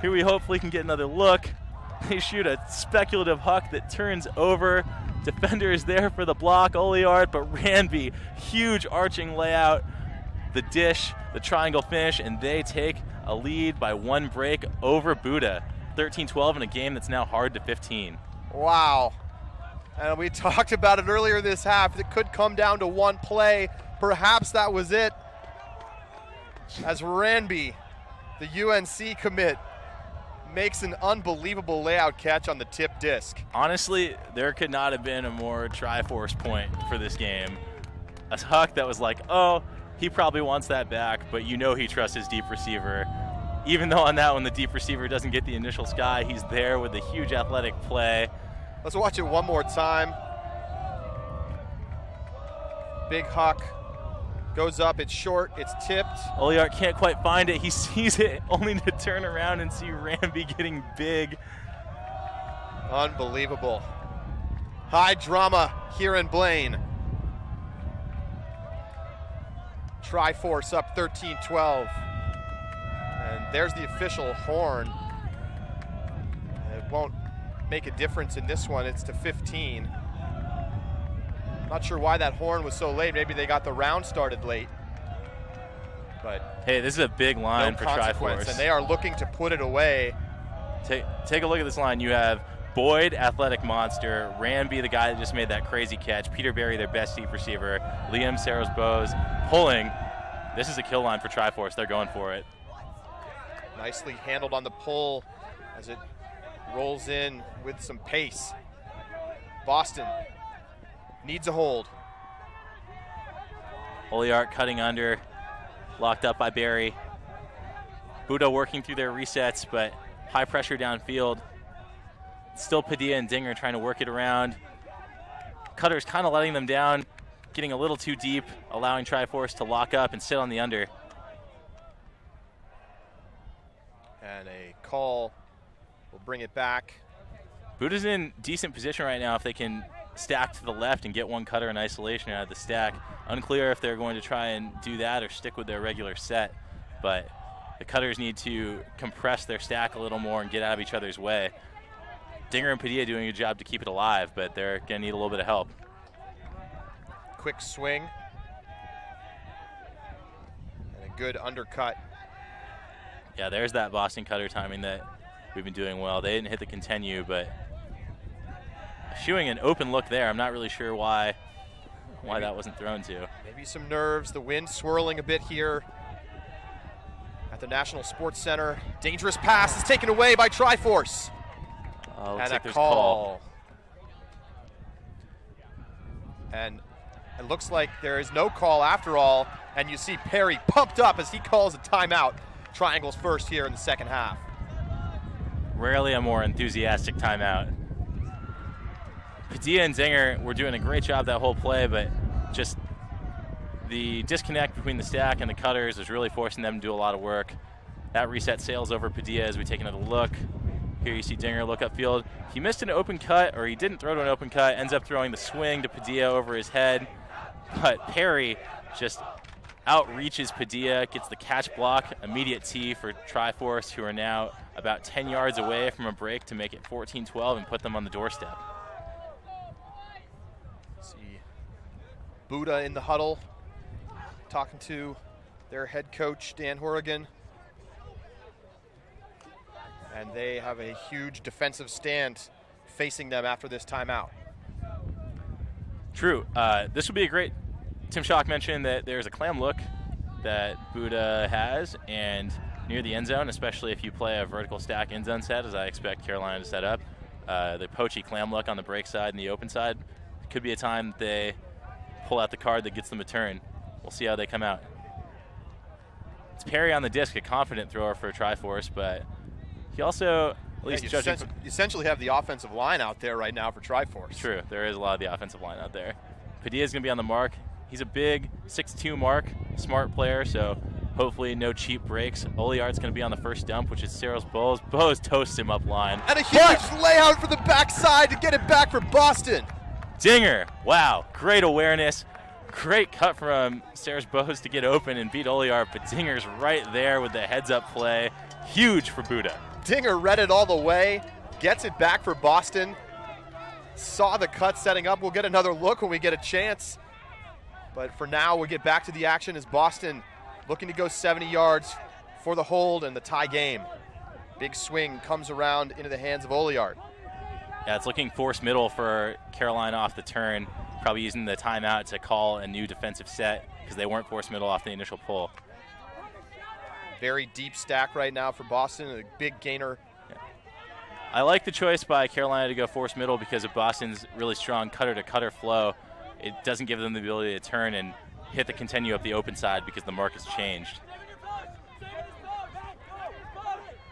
Here we hopefully can get another look. They shoot a speculative huck that turns over. Defender is there for the block, Oliard, but Ramby, huge arching layout. The dish, the triangle finish, and they take a lead by one break over BUDA. 13-12 in a game that's now hard to 15. Wow. And we talked about it earlier this half. It could come down to one play. Perhaps that was it. As Ranby, the UNC commit, makes an unbelievable layout catch on the tip disc. Honestly, there could not have been a more Triforce point for this game. A huck that was like, oh, he probably wants that back, but you know he trusts his deep receiver. Even though on that one, the deep receiver doesn't get the initial sky, he's there with a huge athletic play. Let's watch it one more time. Big huck. Goes up, it's short, it's tipped. Oliart can't quite find it. He sees it only to turn around and see Ramby getting big. Unbelievable. High drama here in Blaine. Triforce up 13-12. And there's the official horn. It won't make a difference in this one. It's to 15. Not sure why that horn was so late. Maybe they got the round started late. But hey, this is a big line for Triforce. And they are looking to put it away. Take a look at this line. You have Boyd, athletic monster. Ramby, the guy that just made that crazy catch. Peter Berry, their best deep receiver. Liam Saros-Bose pulling. This is a kill line for Triforce. They're going for it. Nicely handled on the pull as it rolls in with some pace. Boston needs a hold. Oliart cutting under, locked up by Berry. BUDA working through their resets, but high pressure downfield. Still Padilla and Dinger trying to work it around. Cutter's kind of letting them down, getting a little too deep, allowing Triforce to lock up and sit on the under. And a call will bring it back. BUDA's in decent position right now if they can stack to the left and get one cutter in isolation out of the stack. Unclear if they're going to try and do that or stick with their regular set, but the cutters need to compress their stack a little more and get out of each other's way. Dinger and Padilla doing a job to keep it alive, but they're going to need a little bit of help. Quick swing. And a good undercut. Yeah, there's that Boston cutter timing that we've been doing well. They didn't hit the continue, but shooing an open look there. I'm not really sure why that wasn't thrown to. Maybe some nerves, the wind swirling a bit here at the National Sports Center. Dangerous pass is taken away by Triforce. And and like a call. And it looks like there is no call after all, and you see Perry pumped up as he calls a timeout. Triangles first here in the second half. Rarely a more enthusiastic timeout. Padilla and Dinger were doing a great job that whole play, but just the disconnect between the stack and the cutters is really forcing them to do a lot of work. That reset sails over Padilla as we take another look. Here you see Dinger look upfield. He missed an open cut, or he didn't throw to an open cut, ends up throwing the swing to Padilla over his head. But Perry just outreaches Padilla, gets the catch block, immediate tee for Triforce, who are now about 10 yards away from a break to make it 14-12 and put them on the doorstep. See BUDA in the huddle, talking to their head coach, Dan Horrigan. And they have a huge defensive stand facing them after this timeout. True. This would be a great. Tim Schock mentioned that there's a clam look that BUDA has, and near the end zone, especially if you play a vertical stack end zone set, as I expect Carolina to set up, the poachy clam look on the break side and the open side could be a time that they pull out the card that gets them a turn. We'll see how they come out. It's Perry on the disc, a confident thrower for Triforce, but he also, at least judging, you essentially have the offensive line out there right now for Triforce. True, there is a lot of the offensive line out there. Padilla's going to be on the mark. He's a big 6'2" mark, smart player, so hopefully no cheap breaks. Oliart's going to be on the first dump, which is Saros-Bose. Bose toasts him up line. And a huge layout for the backside to get it back for Boston. Dinger, wow, great awareness. Great cut from Saros-Bose to get open and beat Oliart, but Dinger's right there with the heads-up play. Huge for BUDA. Dinger read it all the way, gets it back for Boston. Saw the cut setting up. We'll get another look when we get a chance. But for now, we'll get back to the action as Boston looking to go 70 yards for the hold and the tie game. Big swing comes around into the hands of Oliart. Yeah, it's looking force middle for Carolina off the turn. Probably using the timeout to call a new defensive set because they weren't force middle off the initial pull. Very deep stack right now for Boston, a big gainer. Yeah. I like the choice by Carolina to go force middle because of Boston's really strong cutter-to-cutter flow. It doesn't give them the ability to turn and hit the continue up the open side because the mark has changed.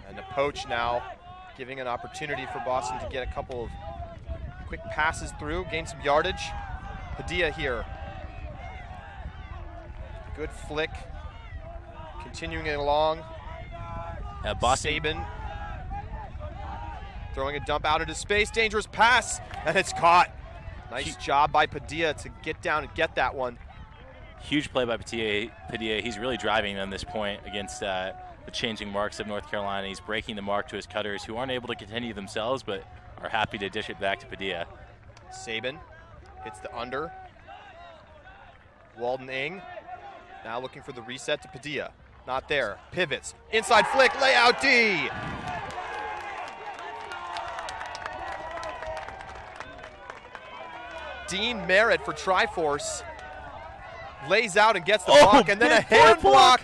And the poach now giving an opportunity for Boston to get a couple of quick passes through, gain some yardage. Padilla here Good flick. Continuing it along. Boston. Sabin throwing a dump out into space. Dangerous pass, and it's caught. Nice job by Padilla to get down and get that one. Huge play by Padilla. He's really driving them this point against the changing marks of North Carolina. He's breaking the mark to his cutters, who aren't able to continue themselves, but are happy to dish it back to Padilla. Sabin hits the under. Walden Ing now looking for the reset to Padilla. Not there. Pivots. Inside flick. Layout D. Dean Merritt for Triforce lays out and gets the block, and then a hand block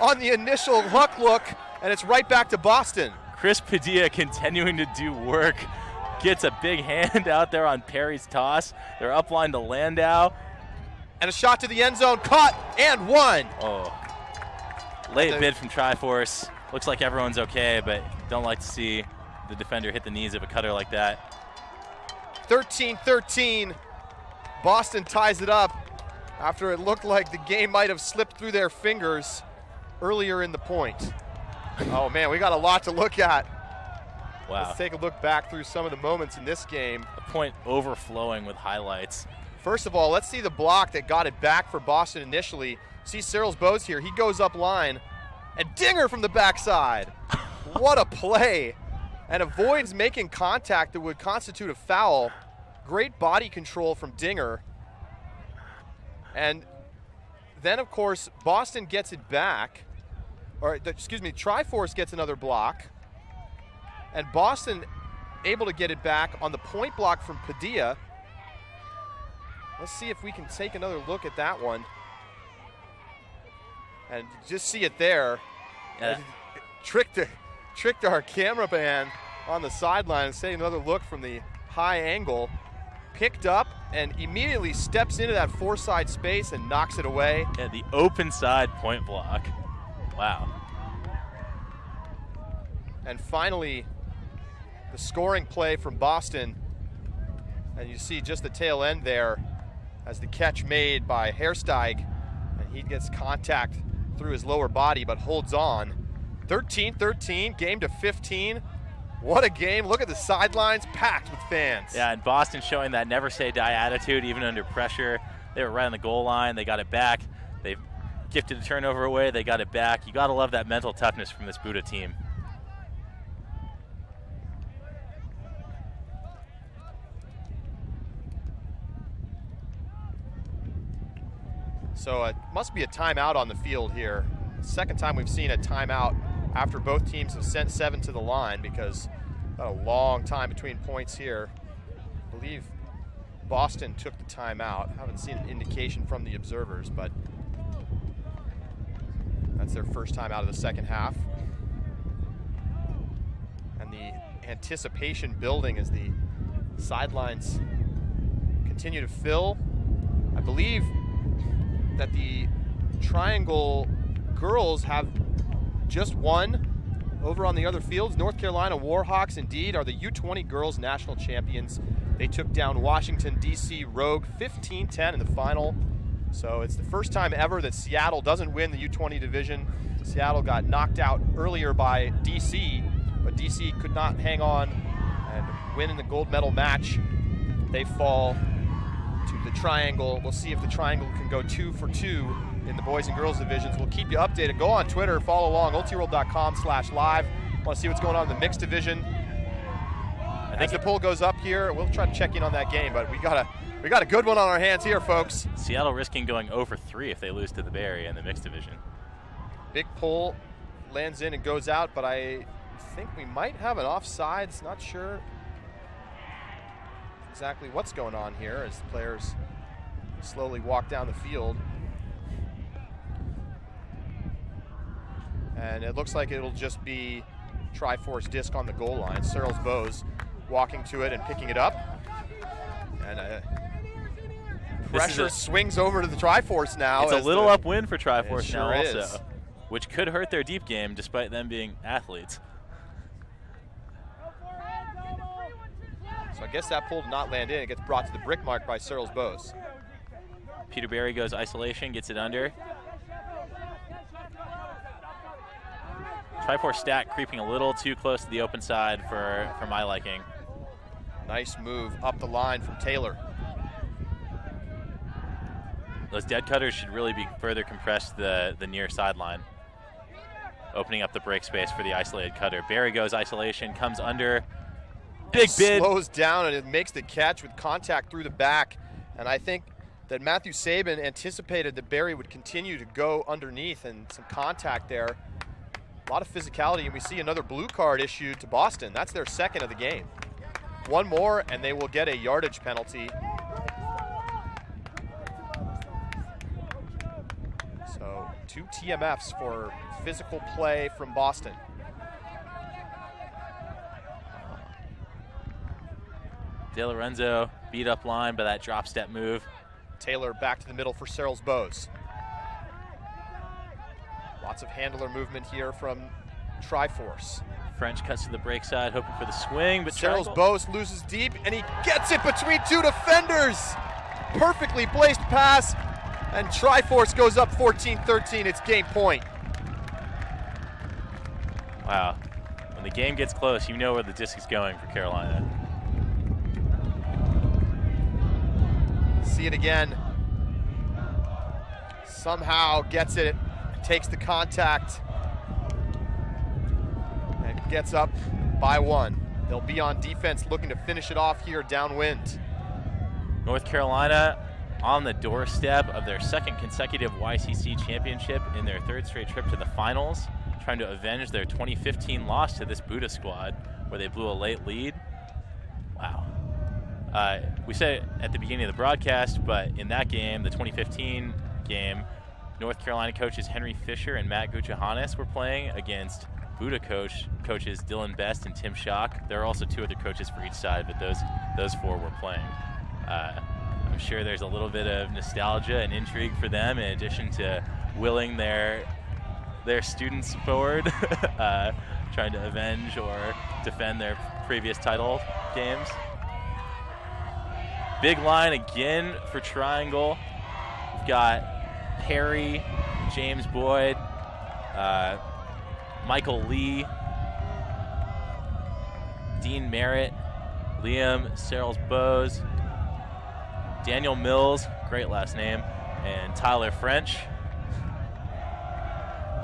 on the initial huck look, and it's right back to Boston. Chris Padilla continuing to do work. Gets a big hand out there on Perry's toss. They're upline to Landau. And a shot to the end zone, caught and one. Oh, late bid from Triforce. Looks like everyone's okay, but don't like to see the defender hit the knees of a cutter like that. 13-13. Boston ties it up after it looked like the game might have slipped through their fingers earlier in the point. Oh man, we got a lot to look at. Wow. Let's take a look back through some of the moments in this game. A point overflowing with highlights. First of all, let's see the block that got it back for Boston initially. See Cyril's Bose here. He goes up line, and Dinger from the backside. What a play. And avoids making contact that would constitute a foul. Great body control from Dinger. And then, of course, Boston gets it back. Triforce gets another block. And Boston able to get it back on the point block from Padilla. Let's see if we can take another look at that one. And just see it there. Yeah. Tricked our cameraman on the sideline and say another look from the high angle. Picked up and immediately steps into that four-side space and knocks it away. Yeah, the open side point block. Wow. And finally, the scoring play from Boston. And you see just the tail end there as the catch made by Hersteig. And he gets contact through his lower body but holds on. 13-13, game to 15. What a game. Look at the sidelines packed with fans. Yeah, and Boston showing that never say die attitude even under pressure. They were right on the goal line. They got it back. They gifted a turnover away. They got it back. You got to love that mental toughness from this BUDA team. So it must be a timeout on the field here. Second time we've seen a timeout after both teams have sent 7 to the line, because got a long time between points here. I believe Boston took the timeout. Haven't seen an indication from the observers, but that's their first time out of the second half. And the anticipation building as the sidelines continue to fill. I believe that the Triangle girls have just won over on the other fields. North Carolina Warhawks indeed are the U20 girls national champions. They took down Washington, D.C. Rogue 15-10 in the final. So it's the first time ever that Seattle doesn't win the U20 division. Seattle got knocked out earlier by D.C., but D.C. could not hang on and win in the gold medal match. They fall to the Triangle. We'll see if the Triangle can go 2 for 2 in the boys and girls divisions. We'll keep you updated. Go on Twitter, follow along, ultiworld.com/live. Want to see what's going on in the mixed division. As the poll goes up here, we'll try to check in on that game, but we got a good one on our hands here, folks. Seattle risking going 0 for 3 if they lose to the Bay Area in the mixed division. Big pull lands in and goes out, but I think we might have an offsides. Not sure exactly what's going on here as the players slowly walk down the field. And it looks like it'll just be Triforce disc on the goal line. Cyril's Bose walking to it and picking it up. And pressure swings over to the Triforce now. It's a little upwind for Triforce now also, is. Which could hurt their deep game despite them being athletes. So I guess that pull did not land in. It gets brought to the brick mark by Cyril's Bose. Peter Berry goes isolation, gets it under. Triforce stack creeping a little too close to the open side for my liking. Nice move up the line from Taylor. Those dead cutters should really be further compressed the near sideline, opening up the break space for the isolated cutter. Barry goes isolation, comes under. Big bid. Slows down and it makes the catch with contact through the back. And I think that Matthew Sabin anticipated that Barry would continue to go underneath, and some contact there. A lot of physicality, and we see another blue card issued to Boston. That's their second of the game. One more and they will get a yardage penalty. So 2 TMFs for physical play from Boston. De Lorenzo beat up line by that drop step move. Taylor back to the middle for Searles Bose. Lots of handler movement here from Triforce. French cuts to the break side, hoping for the swing, but Searles Bose loses deep, and he gets it between 2 defenders. Perfectly placed pass, and Triforce goes up 14-13. It's game point. Wow. When the game gets close, you know where the disc is going for Carolina. See it again. Somehow gets it, takes the contact, and gets up by 1. They'll be on defense looking to finish it off here downwind. North Carolina on the doorstep of their second consecutive YCC championship in their 3rd straight trip to the finals, trying to avenge their 2015 loss to this BUDA squad where they blew a late lead. Wow. We said it at the beginning of the broadcast, but in that game, the 2015 game, North Carolina coaches Henry Fisher and Matt Guchahanis were playing against BUDA coaches Dylan Best and Tim Schock. There are also 2 other coaches for each side, but those 4 were playing. I'm sure there's a little bit of nostalgia and intrigue for them, in addition to willing their students forward, trying to avenge or defend their previous title games. Big line again for Triangle. We've got Perry, James Boyd, Michael Lee, Dean Merritt, Liam Searles Bose, Daniel Mills, great last name, and Tyler French.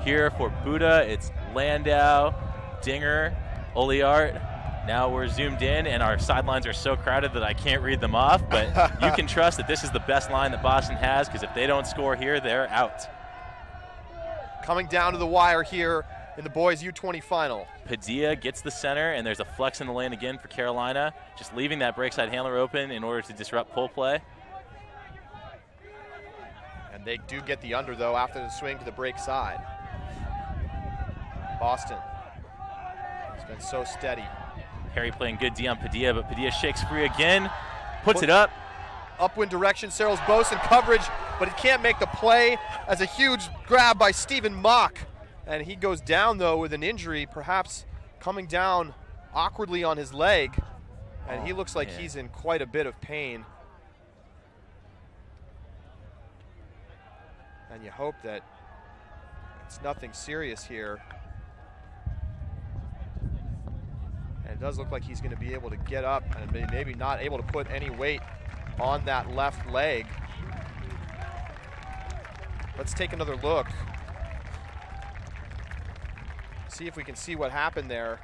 Here for BUDA, it's Landau, Dinger, Oliart. Now we're zoomed in, and our sidelines are so crowded that I can't read them off, but you can trust that this is the best line that Boston has, because if they don't score here, they're out. Coming down to the wire here in the boys U20 final. Padilla gets the center, and there's a flex in the lane again for Carolina, just leaving that break side handler open in order to disrupt pull play. And they do get the under, though, after the swing to the break side. Boston has been so steady. Perry playing good D on Padilla, but Padilla shakes free again, puts it up. Upwind direction, Searles Bose in coverage, but he can't make the play as a huge grab by Stephen Mock. And he goes down, though, with an injury, perhaps coming down awkwardly on his leg. And he looks like he's in quite a bit of pain. And you hope that it's nothing serious here. And it does look like he's going to be able to get up and maybe not able to put any weight on that left leg. Let's take another look. See if we can see what happened there.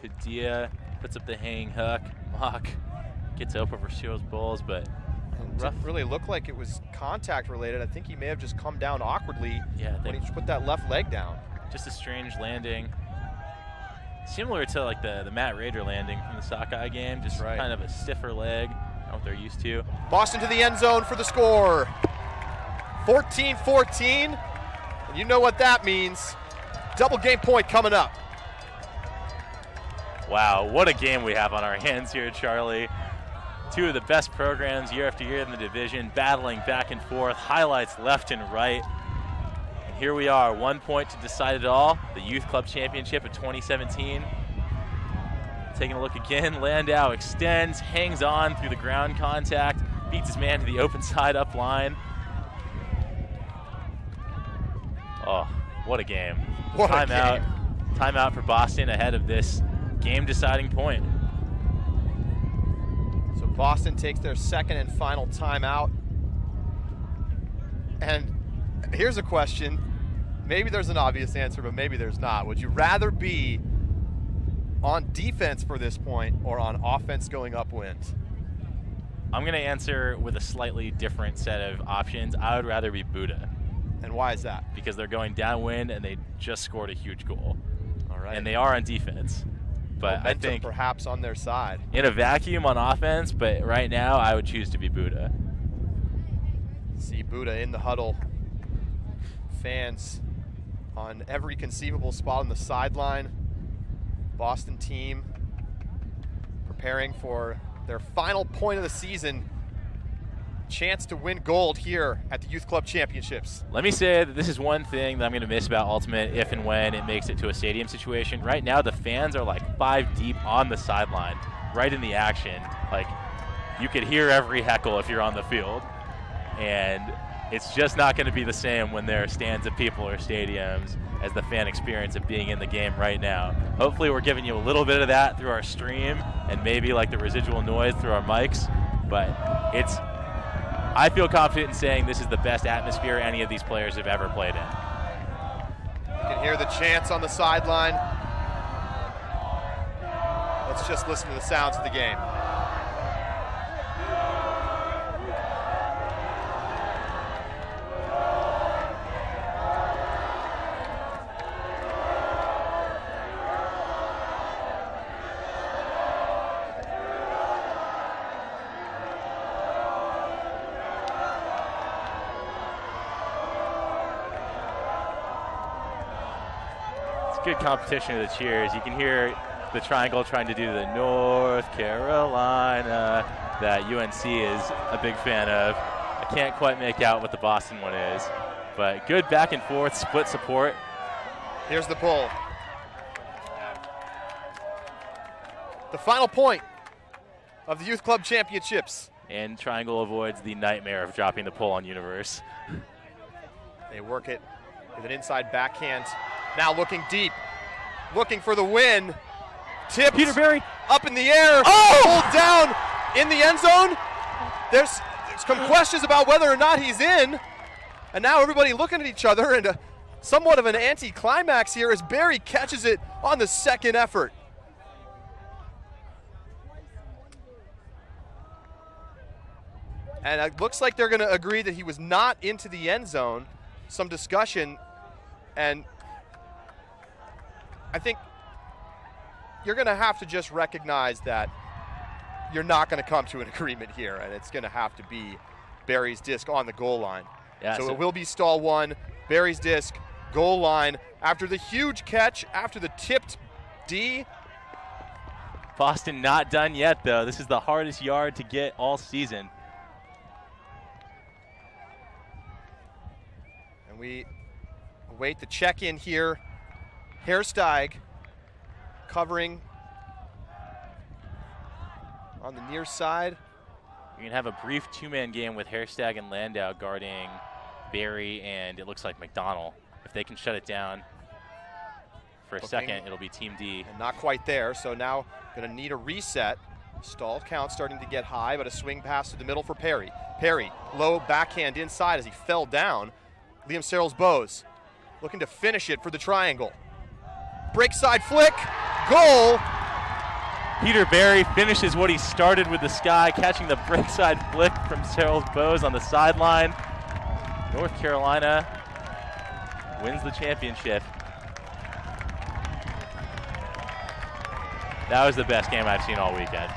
Padilla puts up the hanging hook. Mock gets open for Searles Bowles, but it didn't really look like it was contact related. I think he may have just come down awkwardly when he put that left leg down. Just a strange landing. Similar to like the Matt Rader landing from the Sockeye game, just kind of a stiffer leg, not what they're used to. Boston to the end zone for the score. 14-14, and you know what that means. Double game point coming up. Wow, what a game we have on our hands here, Charlie. 2 of the best programs year after year in the division, battling back and forth, highlights left and right. And here we are, 1 point to decide it all, the Youth Club Championship of 2017. Taking a look again, Landau extends, hangs on through the ground contact, beats his man to the open side up line. Oh, what a game. What Timeout. a game. timeout for Boston ahead of this game-deciding point. So Boston takes their second and final timeout. And here's a question. Maybe there's an obvious answer, but maybe there's not. Would you rather be on defense for this point or on offense going upwind? I'm going to answer with a slightly different set of options. I would rather be BUDA. And why is that? Because they're going downwind and they just scored a huge goal. All right. And they are on defense. But Momentum I think perhaps on their side. In a vacuum on offense, but right now I would choose to be BUDA. See BUDA in the huddle. Fans on every conceivable spot on the sideline. Boston team preparing for their final point of the season. Chance to win gold here at the Youth Club Championships. Let me say that this is one thing that I'm going to miss about Ultimate if and when it makes it to a stadium situation. Right now, the fans are like 5 deep on the sideline, right in the action. Like, you could hear every heckle if you're on the field. And it's just not going to be the same when there are stands of people or stadiums as the fan experience of being in the game right now. Hopefully we're giving you a little bit of that through our stream and maybe like the residual noise through our mics. But I feel confident in saying this is the best atmosphere any of these players have ever played in. You can hear the chants on the sideline. Let's just listen to the sounds of the game. Good competition of the cheers. You can hear the triangle trying to do the North Carolina that UNC is a big fan of. I can't quite make out what the Boston one is, but good back and forth, split support. Here's the pull. The final point of the Youth Club Championships. And Triangle avoids the nightmare of dropping the pull on Universe. They work it with an inside backhand. Now looking deep, looking for the win. Tipped. Peter Berry up in the air. Oh! Pulled down in the end zone. There's some questions about whether or not he's in. And now everybody looking at each other, and somewhat of an anti-climax here as Berry catches it on the second effort. And it looks like they're going to agree that he was not into the end zone. Some discussion, and I think you're going to have to just recognize that you're not going to come to an agreement here, and it's going to have to be Berry's disc on the goal line. Yeah, so it will be stall one, Berry's disc, goal line. After the huge catch, after the tipped D. Boston not done yet, though. This is the hardest yard to get all season. And we await the check-in here. Herstag covering on the near side. You're going to have a brief 2-man game with Herstag and Landau guarding Berry and it looks like McDonald. If they can shut it down for a second, it'll be Team D. And not quite there, so now going to need a reset. Stall count starting to get high, but a swing pass to the middle for Perry. Perry, low backhand inside as he fell down. Liam Searles Bowes looking to finish it for the triangle. Break side flick, goal. Peter Berry finishes what he started with the sky, catching the break side flick from Searles Bowes on the sideline. North Carolina wins the championship. That was the best game I've seen all weekend.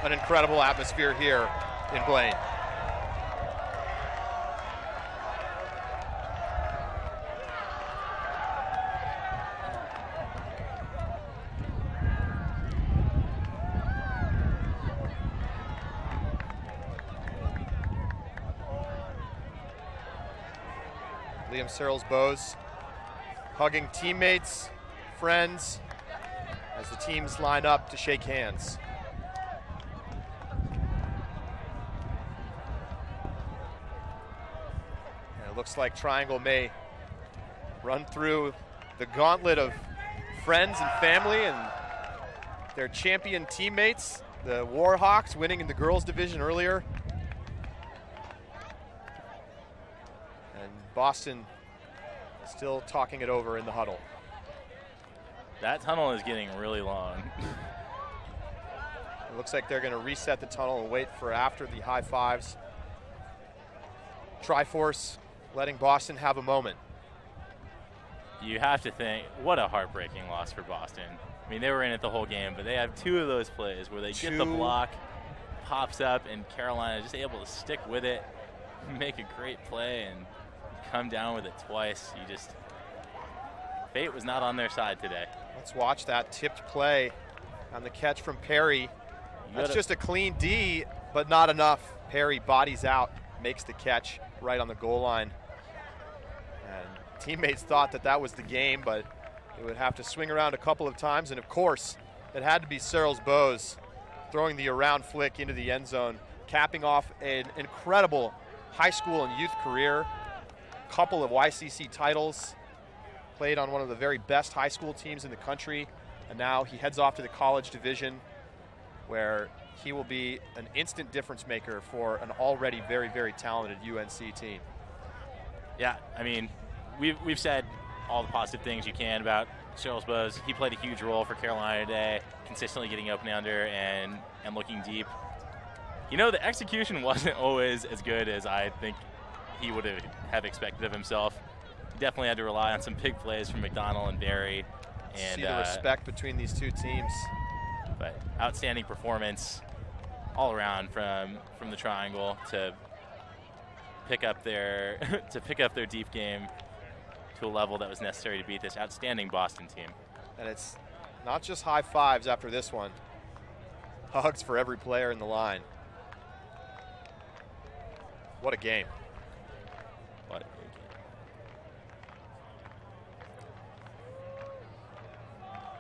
An incredible atmosphere here in Blaine. Liam Searles Bowes hugging teammates, friends, as the teams line up to shake hands. It looks like Triangle may run through the gauntlet of friends and family and their champion teammates, the Warhawks, winning in the girls division earlier. And Boston still talking it over in the huddle. That tunnel is getting really long. It looks like they're going to reset the tunnel and wait for after the high fives. Triforce letting Boston have a moment. You have to think, what a heartbreaking loss for Boston. I mean, they were in it the whole game, but they have two of those plays where they get the block, pops up, and Carolina just able to stick with it, make a great play, and come down with it twice. Fate was not on their side today. Let's watch that tipped play on the catch from Perry. That's just a clean D, but not enough. Perry bodies out, makes the catch right on the goal line. And teammates thought that was the game, but it would have to swing around a couple of times. And of course, it had to be Searles Bowes throwing the around flick into the end zone, capping off an incredible high school and youth career, couple of YCC titles, played on one of the very best high school teams in the country, and now he heads off to the college division where he will be an instant difference maker for an already very, very talented UNC team. Yeah, I mean, we've said all the positive things you can about Searles Bowes. He played a huge role for Carolina today, consistently getting open under and looking deep. You know, the execution wasn't always as good as I think he would have expected of himself. He definitely had to rely on some big plays from McDonald and Barry. And see the respect between these two teams. But outstanding performance all around from the Triangle to pick up their deep game to a level that was necessary to beat this outstanding Boston team. And it's not just high fives after this one. Hugs for every player in the line. What a game. What a game.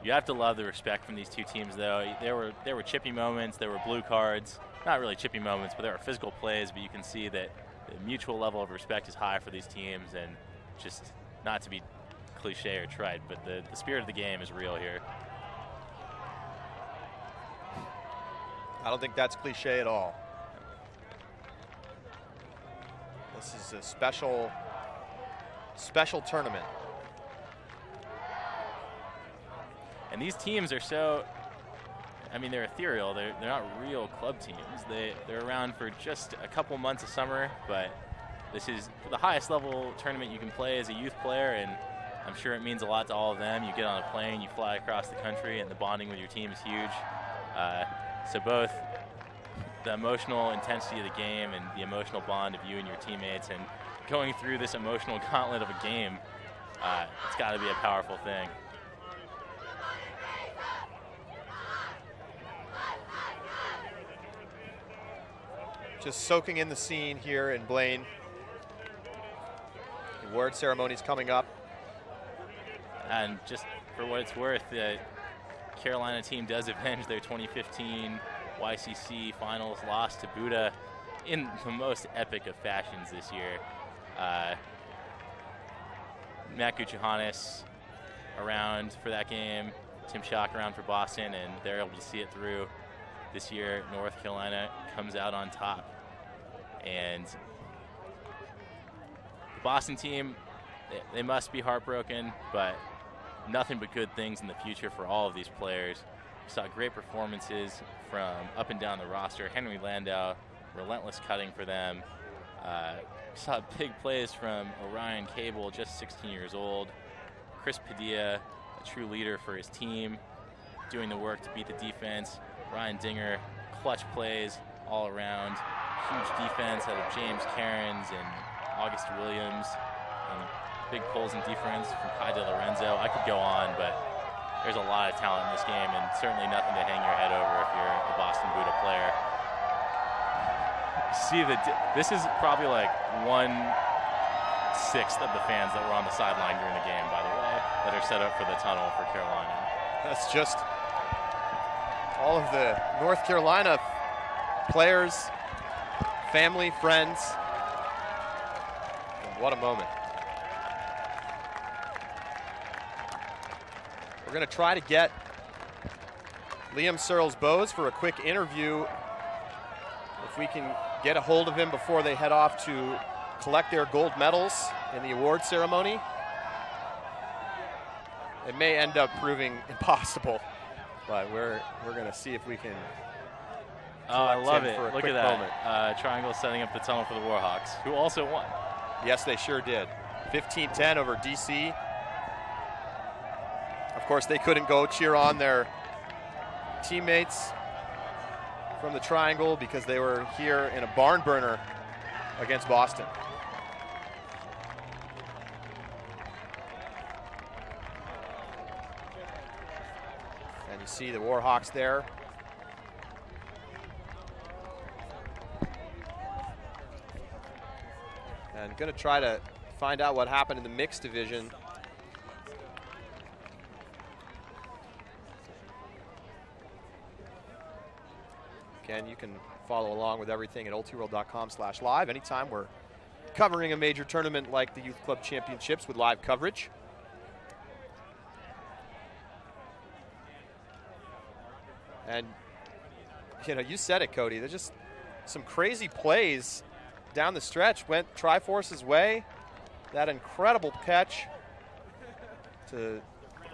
You have to love the respect from these two teams, though. There were chippy moments, there were blue cards. Not really chippy moments, but there were physical plays, but you can see that the mutual level of respect is high for these teams, and just not to be cliche or trite, but the spirit of the game is real here. I don't think that's cliche at all. This is a special tournament. And these teams are so, I mean, they're ethereal. They're not real club teams. They're around for just a couple months of summer, but this is the highest level tournament you can play as a youth player, and I'm sure it means a lot to all of them. You get on a plane, you fly across the country, and the bonding with your team is huge. So both the emotional intensity of the game and the emotional bond of you and your teammates, and going through this emotional gauntlet of a game, it's got to be a powerful thing. Just soaking in the scene here in Blaine. The award ceremony's coming up. And just for what it's worth, the Carolina team does avenge their 2015 YCC finals loss to BUDA in the most epic of fashions this year. Matt Gucciahannes around for that game, Tim Schock around for Boston, and they're able to see it through. This year, North Carolina comes out on top. And the Boston team, they must be heartbroken, but nothing but good things in the future for all of these players. We saw great performances from up and down the roster. Henry Landau, relentless cutting for them. Saw big plays from Orion Cable, just 16 years old. Chris Padilla, a true leader for his team, doing the work to beat the defense. Ryan Dinger, clutch plays all around. Huge defense out of James Cairns and August Williams. And big pulls in defense from Kai De Lorenzo. I could go on, but there's a lot of talent in this game, and certainly nothing to hang your head over if you're a Boston BUDA player. See, this is probably like 1/6 of the fans that were on the sideline during the game, by the way, that are set up for the tunnel for Carolina. That's just all of the North Carolina players, family, friends. And What a moment. We're going to try to get Liam Searles-Bowes for a quick interview. If we can get a hold of him before they head off to collect their gold medals in the award ceremony. It may end up proving impossible, but we're going to see if we can. Oh, I love it. For a Look quick at that. moment. Triangle setting up the tunnel for the Warhawks, who also won. Yes, they sure did. 15-10 over DC. Of course, they couldn't go cheer on their teammates from the Triangle because they were here in a barn burner against Boston. And you see the Warhawks there. And going to try to find out what happened in the mixed division. Again, you can follow along with everything at ultiworld.com/live. Anytime we're covering a major tournament like the Youth Club Championships with live coverage. And, you know, you said it, Cody. There's just some crazy plays down the stretch. Went Triforce's way. That incredible catch to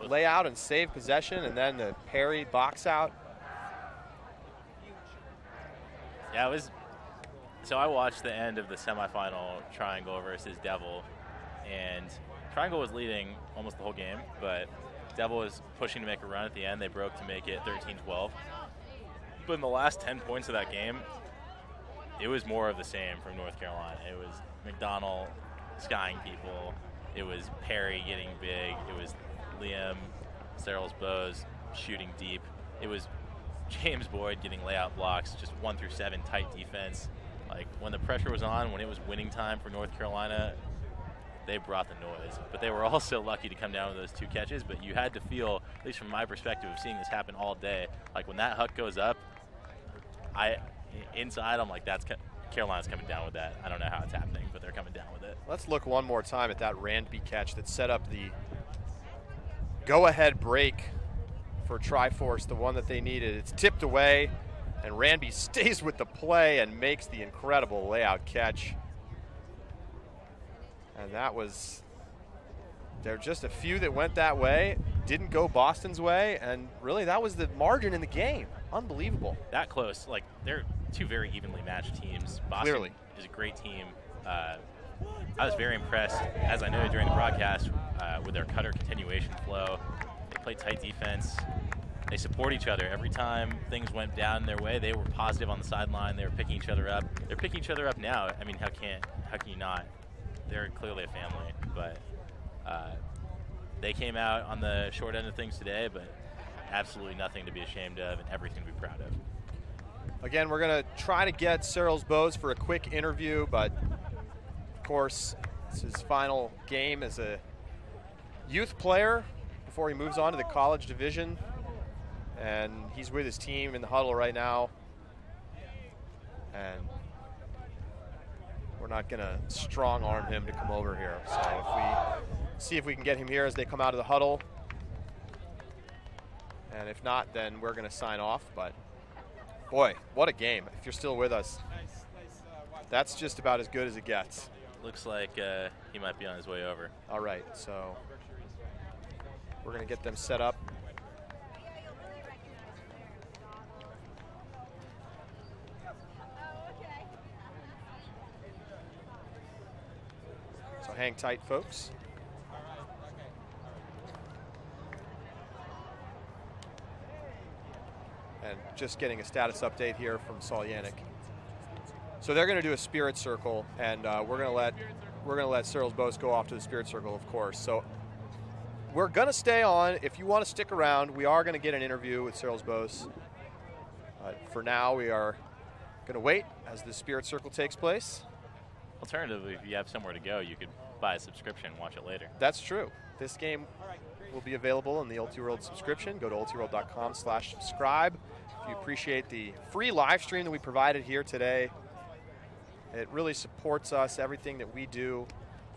lay out and save possession, and then the parry box out. Yeah, it was. So I watched the end of the semifinal, Triangle versus Devil, and Triangle was leading almost the whole game, but Devil was pushing to make a run at the end. They broke to make it 13-12. But in the last 10 points of that game, it was more of the same from North Carolina. It was McDonald skying people. It was Perry getting big. It was Liam Searles-Bowes shooting deep. It was James Boyd getting layout blocks, just 1 through 7 tight defense. Like when the pressure was on, when it was winning time for North Carolina, they brought the noise. But they were also lucky to come down with those 2 catches. But you had to feel, at least from my perspective of seeing this happen all day, like when that huck goes up, inside I'm like, Carolina's coming down with that. I don't know how it's happening, but they're coming down with it. Let's look one more time at that Randby catch that set up the go-ahead break for Triforce, the one that they needed. It's tipped away, and Randby stays with the play and makes the incredible layout catch. And that was, there were just a few that went that way, didn't go Boston's way, and really that was the margin in the game. Unbelievable. That close. Like, they're 2 very evenly matched teams. Boston Clearly is a great team. I was very impressed, as I noted during the broadcast, with their cutter continuation flow. They play tight defense. They support each other. Every time things went down their way, they were positive on the sideline. They were picking each other up. They're picking each other up now. I mean, how can you not? They're clearly a family. But they came out on the short end of things today, but absolutely nothing to be ashamed of and everything to be proud of. Again, we're going to try to get Searles-Bowes for a quick interview, but of course, it's his final game as a youth player before he moves on to the college division. And he's with his team in the huddle right now. And we're not going to strong-arm him to come over here. So if we see if we can get him here as they come out of the huddle. And if not, then we're going to sign off. But, boy, what a game. If you're still with us, that's just about as good as it gets. Looks like he might be on his way over. All right, so we're going to get them set up. So hang tight, folks. And just getting a status update here from Saul Yannick. So they're going to do a spirit circle, and we're going to let Searles-Bowes go off to the spirit circle, of course. So we're going to stay on. If you want to stick around, we are going to get an interview with Searles-Bowes. For now, we are going to wait as the spirit circle takes place. Alternatively, if you have somewhere to go, you could buy a subscription and watch it later. That's true. This game will be available in the Ultiworld subscription. Go to ultiworld.com/subscribe. If you appreciate the free live stream that we provided here today, it really supports us, everything that we do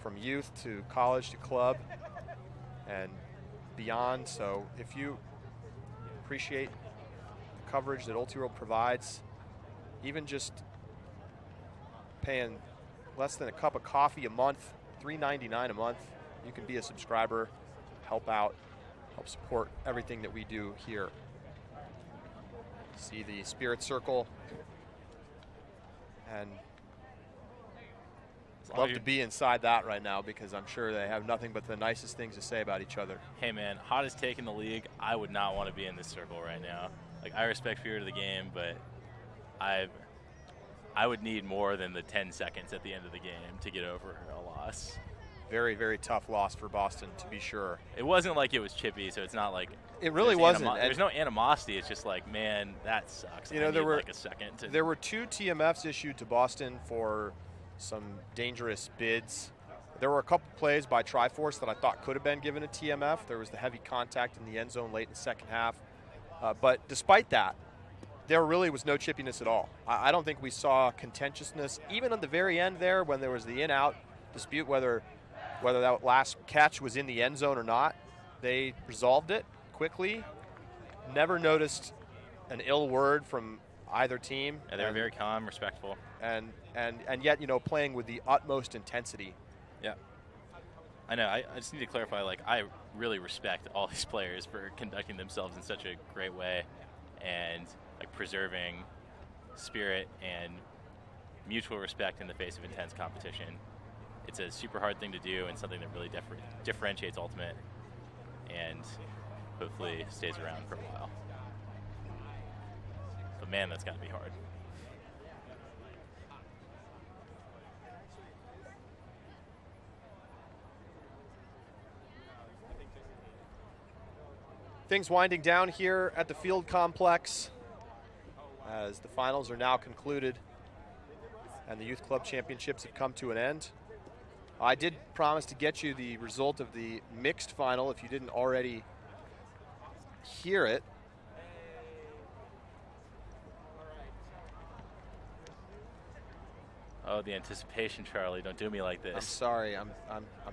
from youth to college to club and beyond. So if you appreciate the coverage that Ultiworld provides, even just paying less than a cup of coffee a month, $3.99 a month, you can be a subscriber, help out, help support everything that we do here. See the Spirit Circle, and love to be inside that right now because I'm sure they have nothing but the nicest things to say about each other. Hey man, hottest take in the league. I would not want to be in this circle right now. Like, I respect Spirit of the game, but I would need more than the 10 seconds at the end of the game to get over a loss. Very, very tough loss for Boston, to be sure. It wasn't like it was chippy, so it's not like it really wasn't. There's no animosity. It's just like, man, that sucks. You know, there were like a second. There were 2 TMFs issued to Boston for some dangerous bids. There were a couple plays by Triforce that I thought could have been given a TMF. There was the heavy contact in the end zone late in the second half. But despite that, there really was no chippiness at all. I don't think we saw contentiousness, even at the very end there when there was the in-out dispute whether that last catch was in the end zone or not. They resolved it quickly. Never noticed an ill word from either team. Yeah, they were very calm, respectful. And yet, you know, playing with the utmost intensity. Yeah. I know. I just need to clarify, like, I really respect all these players for conducting themselves in such a great way and, like, preserving spirit and mutual respect in the face of intense competition. It's a super hard thing to do and something that really differentiates Ultimate and hopefully stays around for a while. But man, that's got to be hard. Things winding down here at the field complex as the finals are now concluded and the Youth Club Championships have come to an end. I did promise to get you the result of the mixed final if you didn't already hear it. Oh, the anticipation, Charlie. Don't do me like this. I'm sorry. I'm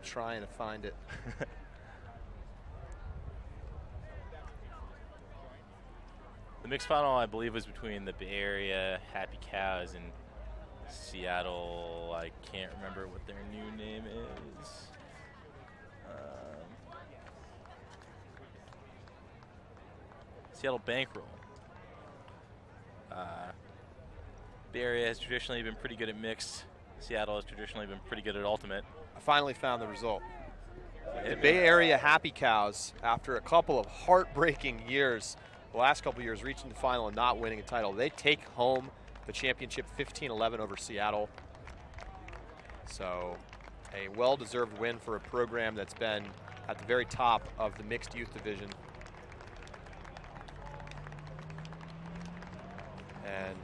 trying to find it. The mixed final, I believe, was between the Bay Area Happy Cows and Seattle. I can't remember what their new name is. Seattle Bankroll. Bay Area has traditionally been pretty good at mixed. Seattle has traditionally been pretty good at ultimate. I finally found the result. The Bay Area Happy Cows, after a couple of heartbreaking years, the last couple of years reaching the final and not winning a title, they take home the championship 15-11 over Seattle. So a well-deserved win for a program that's been at the very top of the mixed youth division. And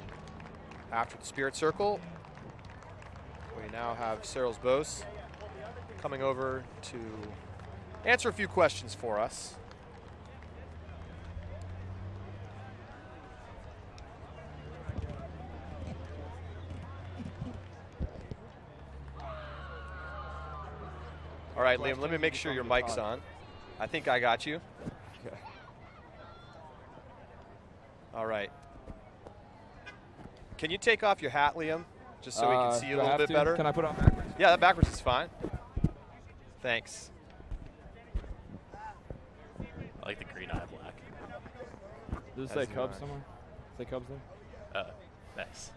after the Spirit Circle, we now have Cyrils Bose coming over to answer a few questions for us. All right, Liam, let me make sure your mic's on. I think I got you. Okay. All right. Can you take off your hat, Liam, just so we can see you a little bit better? Can I put it on backwards? Yeah, that backwards is fine. Thanks. I like the green eye black. Does it say Cubs somewhere? Say Cubs there? Nice.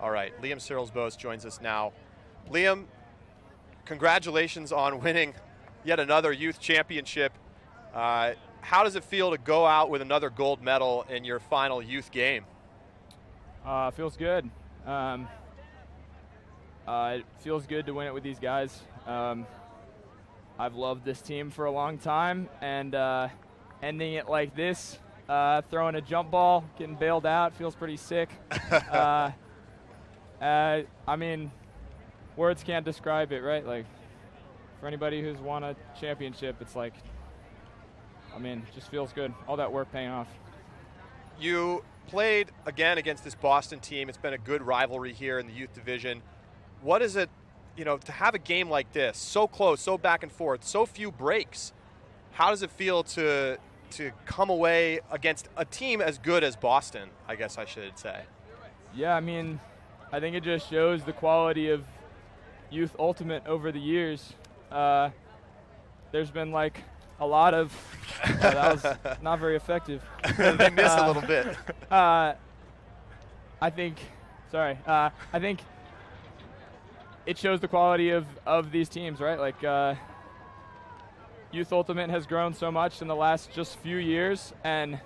All right, Liam Cyrils Bose joins us now. Liam, congratulations on winning yet another youth championship. How does it feel to go out with another gold medal in your final youth game? Feels good. It feels good to win it with these guys. I've loved this team for a long time, and ending it like this, throwing a jump ball, getting bailed out, feels pretty sick. I mean, words can't describe it, right? Like, for anybody who's won a championship, it's like, I mean, it just feels good. All that work paying off. You played again against this Boston team. It's been a good rivalry here in the youth division. What is it you know, to have a game like this, so close, so back and forth, so few breaks, how does it feel to come away against a team as good as Boston, I guess I should say? Yeah, I mean, I think it just shows the quality of Youth Ultimate over the years. There's been like a lot of that was not very effective. They missed a little bit. I think it shows the quality of these teams, right? Like Youth Ultimate has grown so much in the last just few years, and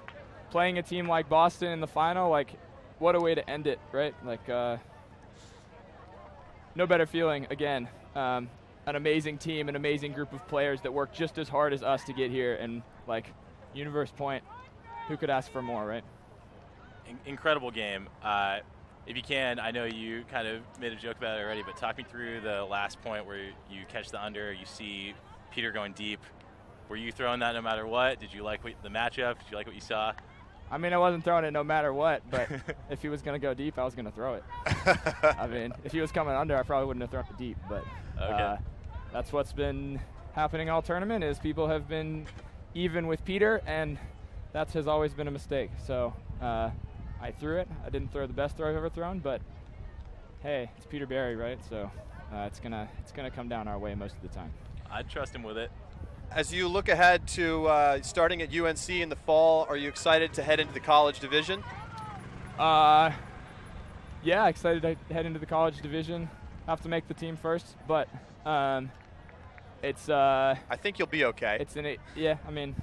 playing a team like Boston in the final, like, what a way to end it, right? Like, no better feeling, again. An amazing team, an amazing group of players that work just as hard as us to get here, and, like, Universe Point, who could ask for more, right? Incredible game. If you can, I know you kind of made a joke about it already, but talk me through the last point where you catch the under, you see Peter going deep. Were you throwing that no matter what? Did you like the matchup? Did you like what you saw? I mean, I wasn't throwing it no matter what, but if he was going to go deep, I was going to throw it. I mean, if he was coming under, I probably wouldn't have thrown it deep, but okay. That's what's been happening all tournament is people have been even with Peter, and that has always been a mistake. So I threw it. I didn't throw the best throw I've ever thrown, but hey, it's Peter Barry, right? So it's gonna come down our way most of the time. I'd trust him with it. As you look ahead to starting at UNC in the fall, are you excited to head into the college division? Yeah, excited to head into the college division. Have to make the team first, but it's. I think you'll be okay. Yeah, I mean,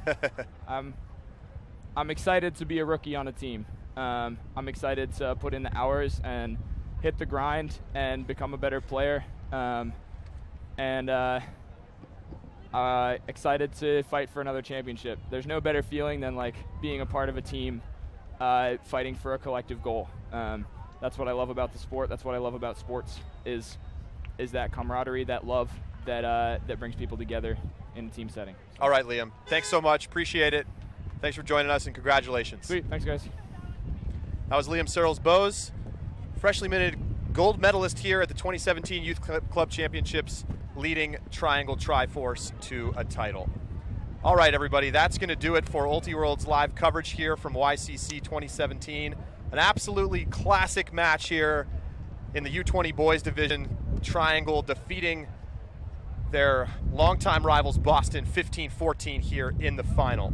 I'm excited to be a rookie on a team. I'm excited to put in the hours and hit the grind and become a better player. Excited to fight for another championship. There's no better feeling than like being a part of a team, fighting for a collective goal. That's what I love about the sport. That's what I love about sports is that camaraderie, that love that brings people together in a team setting. All right, Liam. Thanks so much. Appreciate it. Thanks for joining us, and congratulations. Sweet. Thanks, guys. That was Liam Searles-Bowes, freshly minted gold medalist here at the 2017 Youth Club Championships, leading Triangle Triforce to a title. All right, everybody, that's going to do it for Ultiworld's live coverage here from YCC 2017. An absolutely classic match here in the U20 boys division. Triangle defeating their longtime rivals Boston 15-14 here in the final.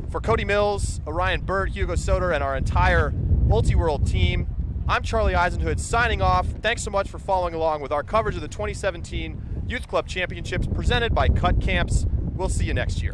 For Cody Mills, Orion Bird, Hugo Soder, and our entire Ultiworld team, I'm Charlie Eisenhood signing off. Thanks so much for following along with our coverage of the 2017 Youth Club Championships presented by Cut Camps. We'll see you next year.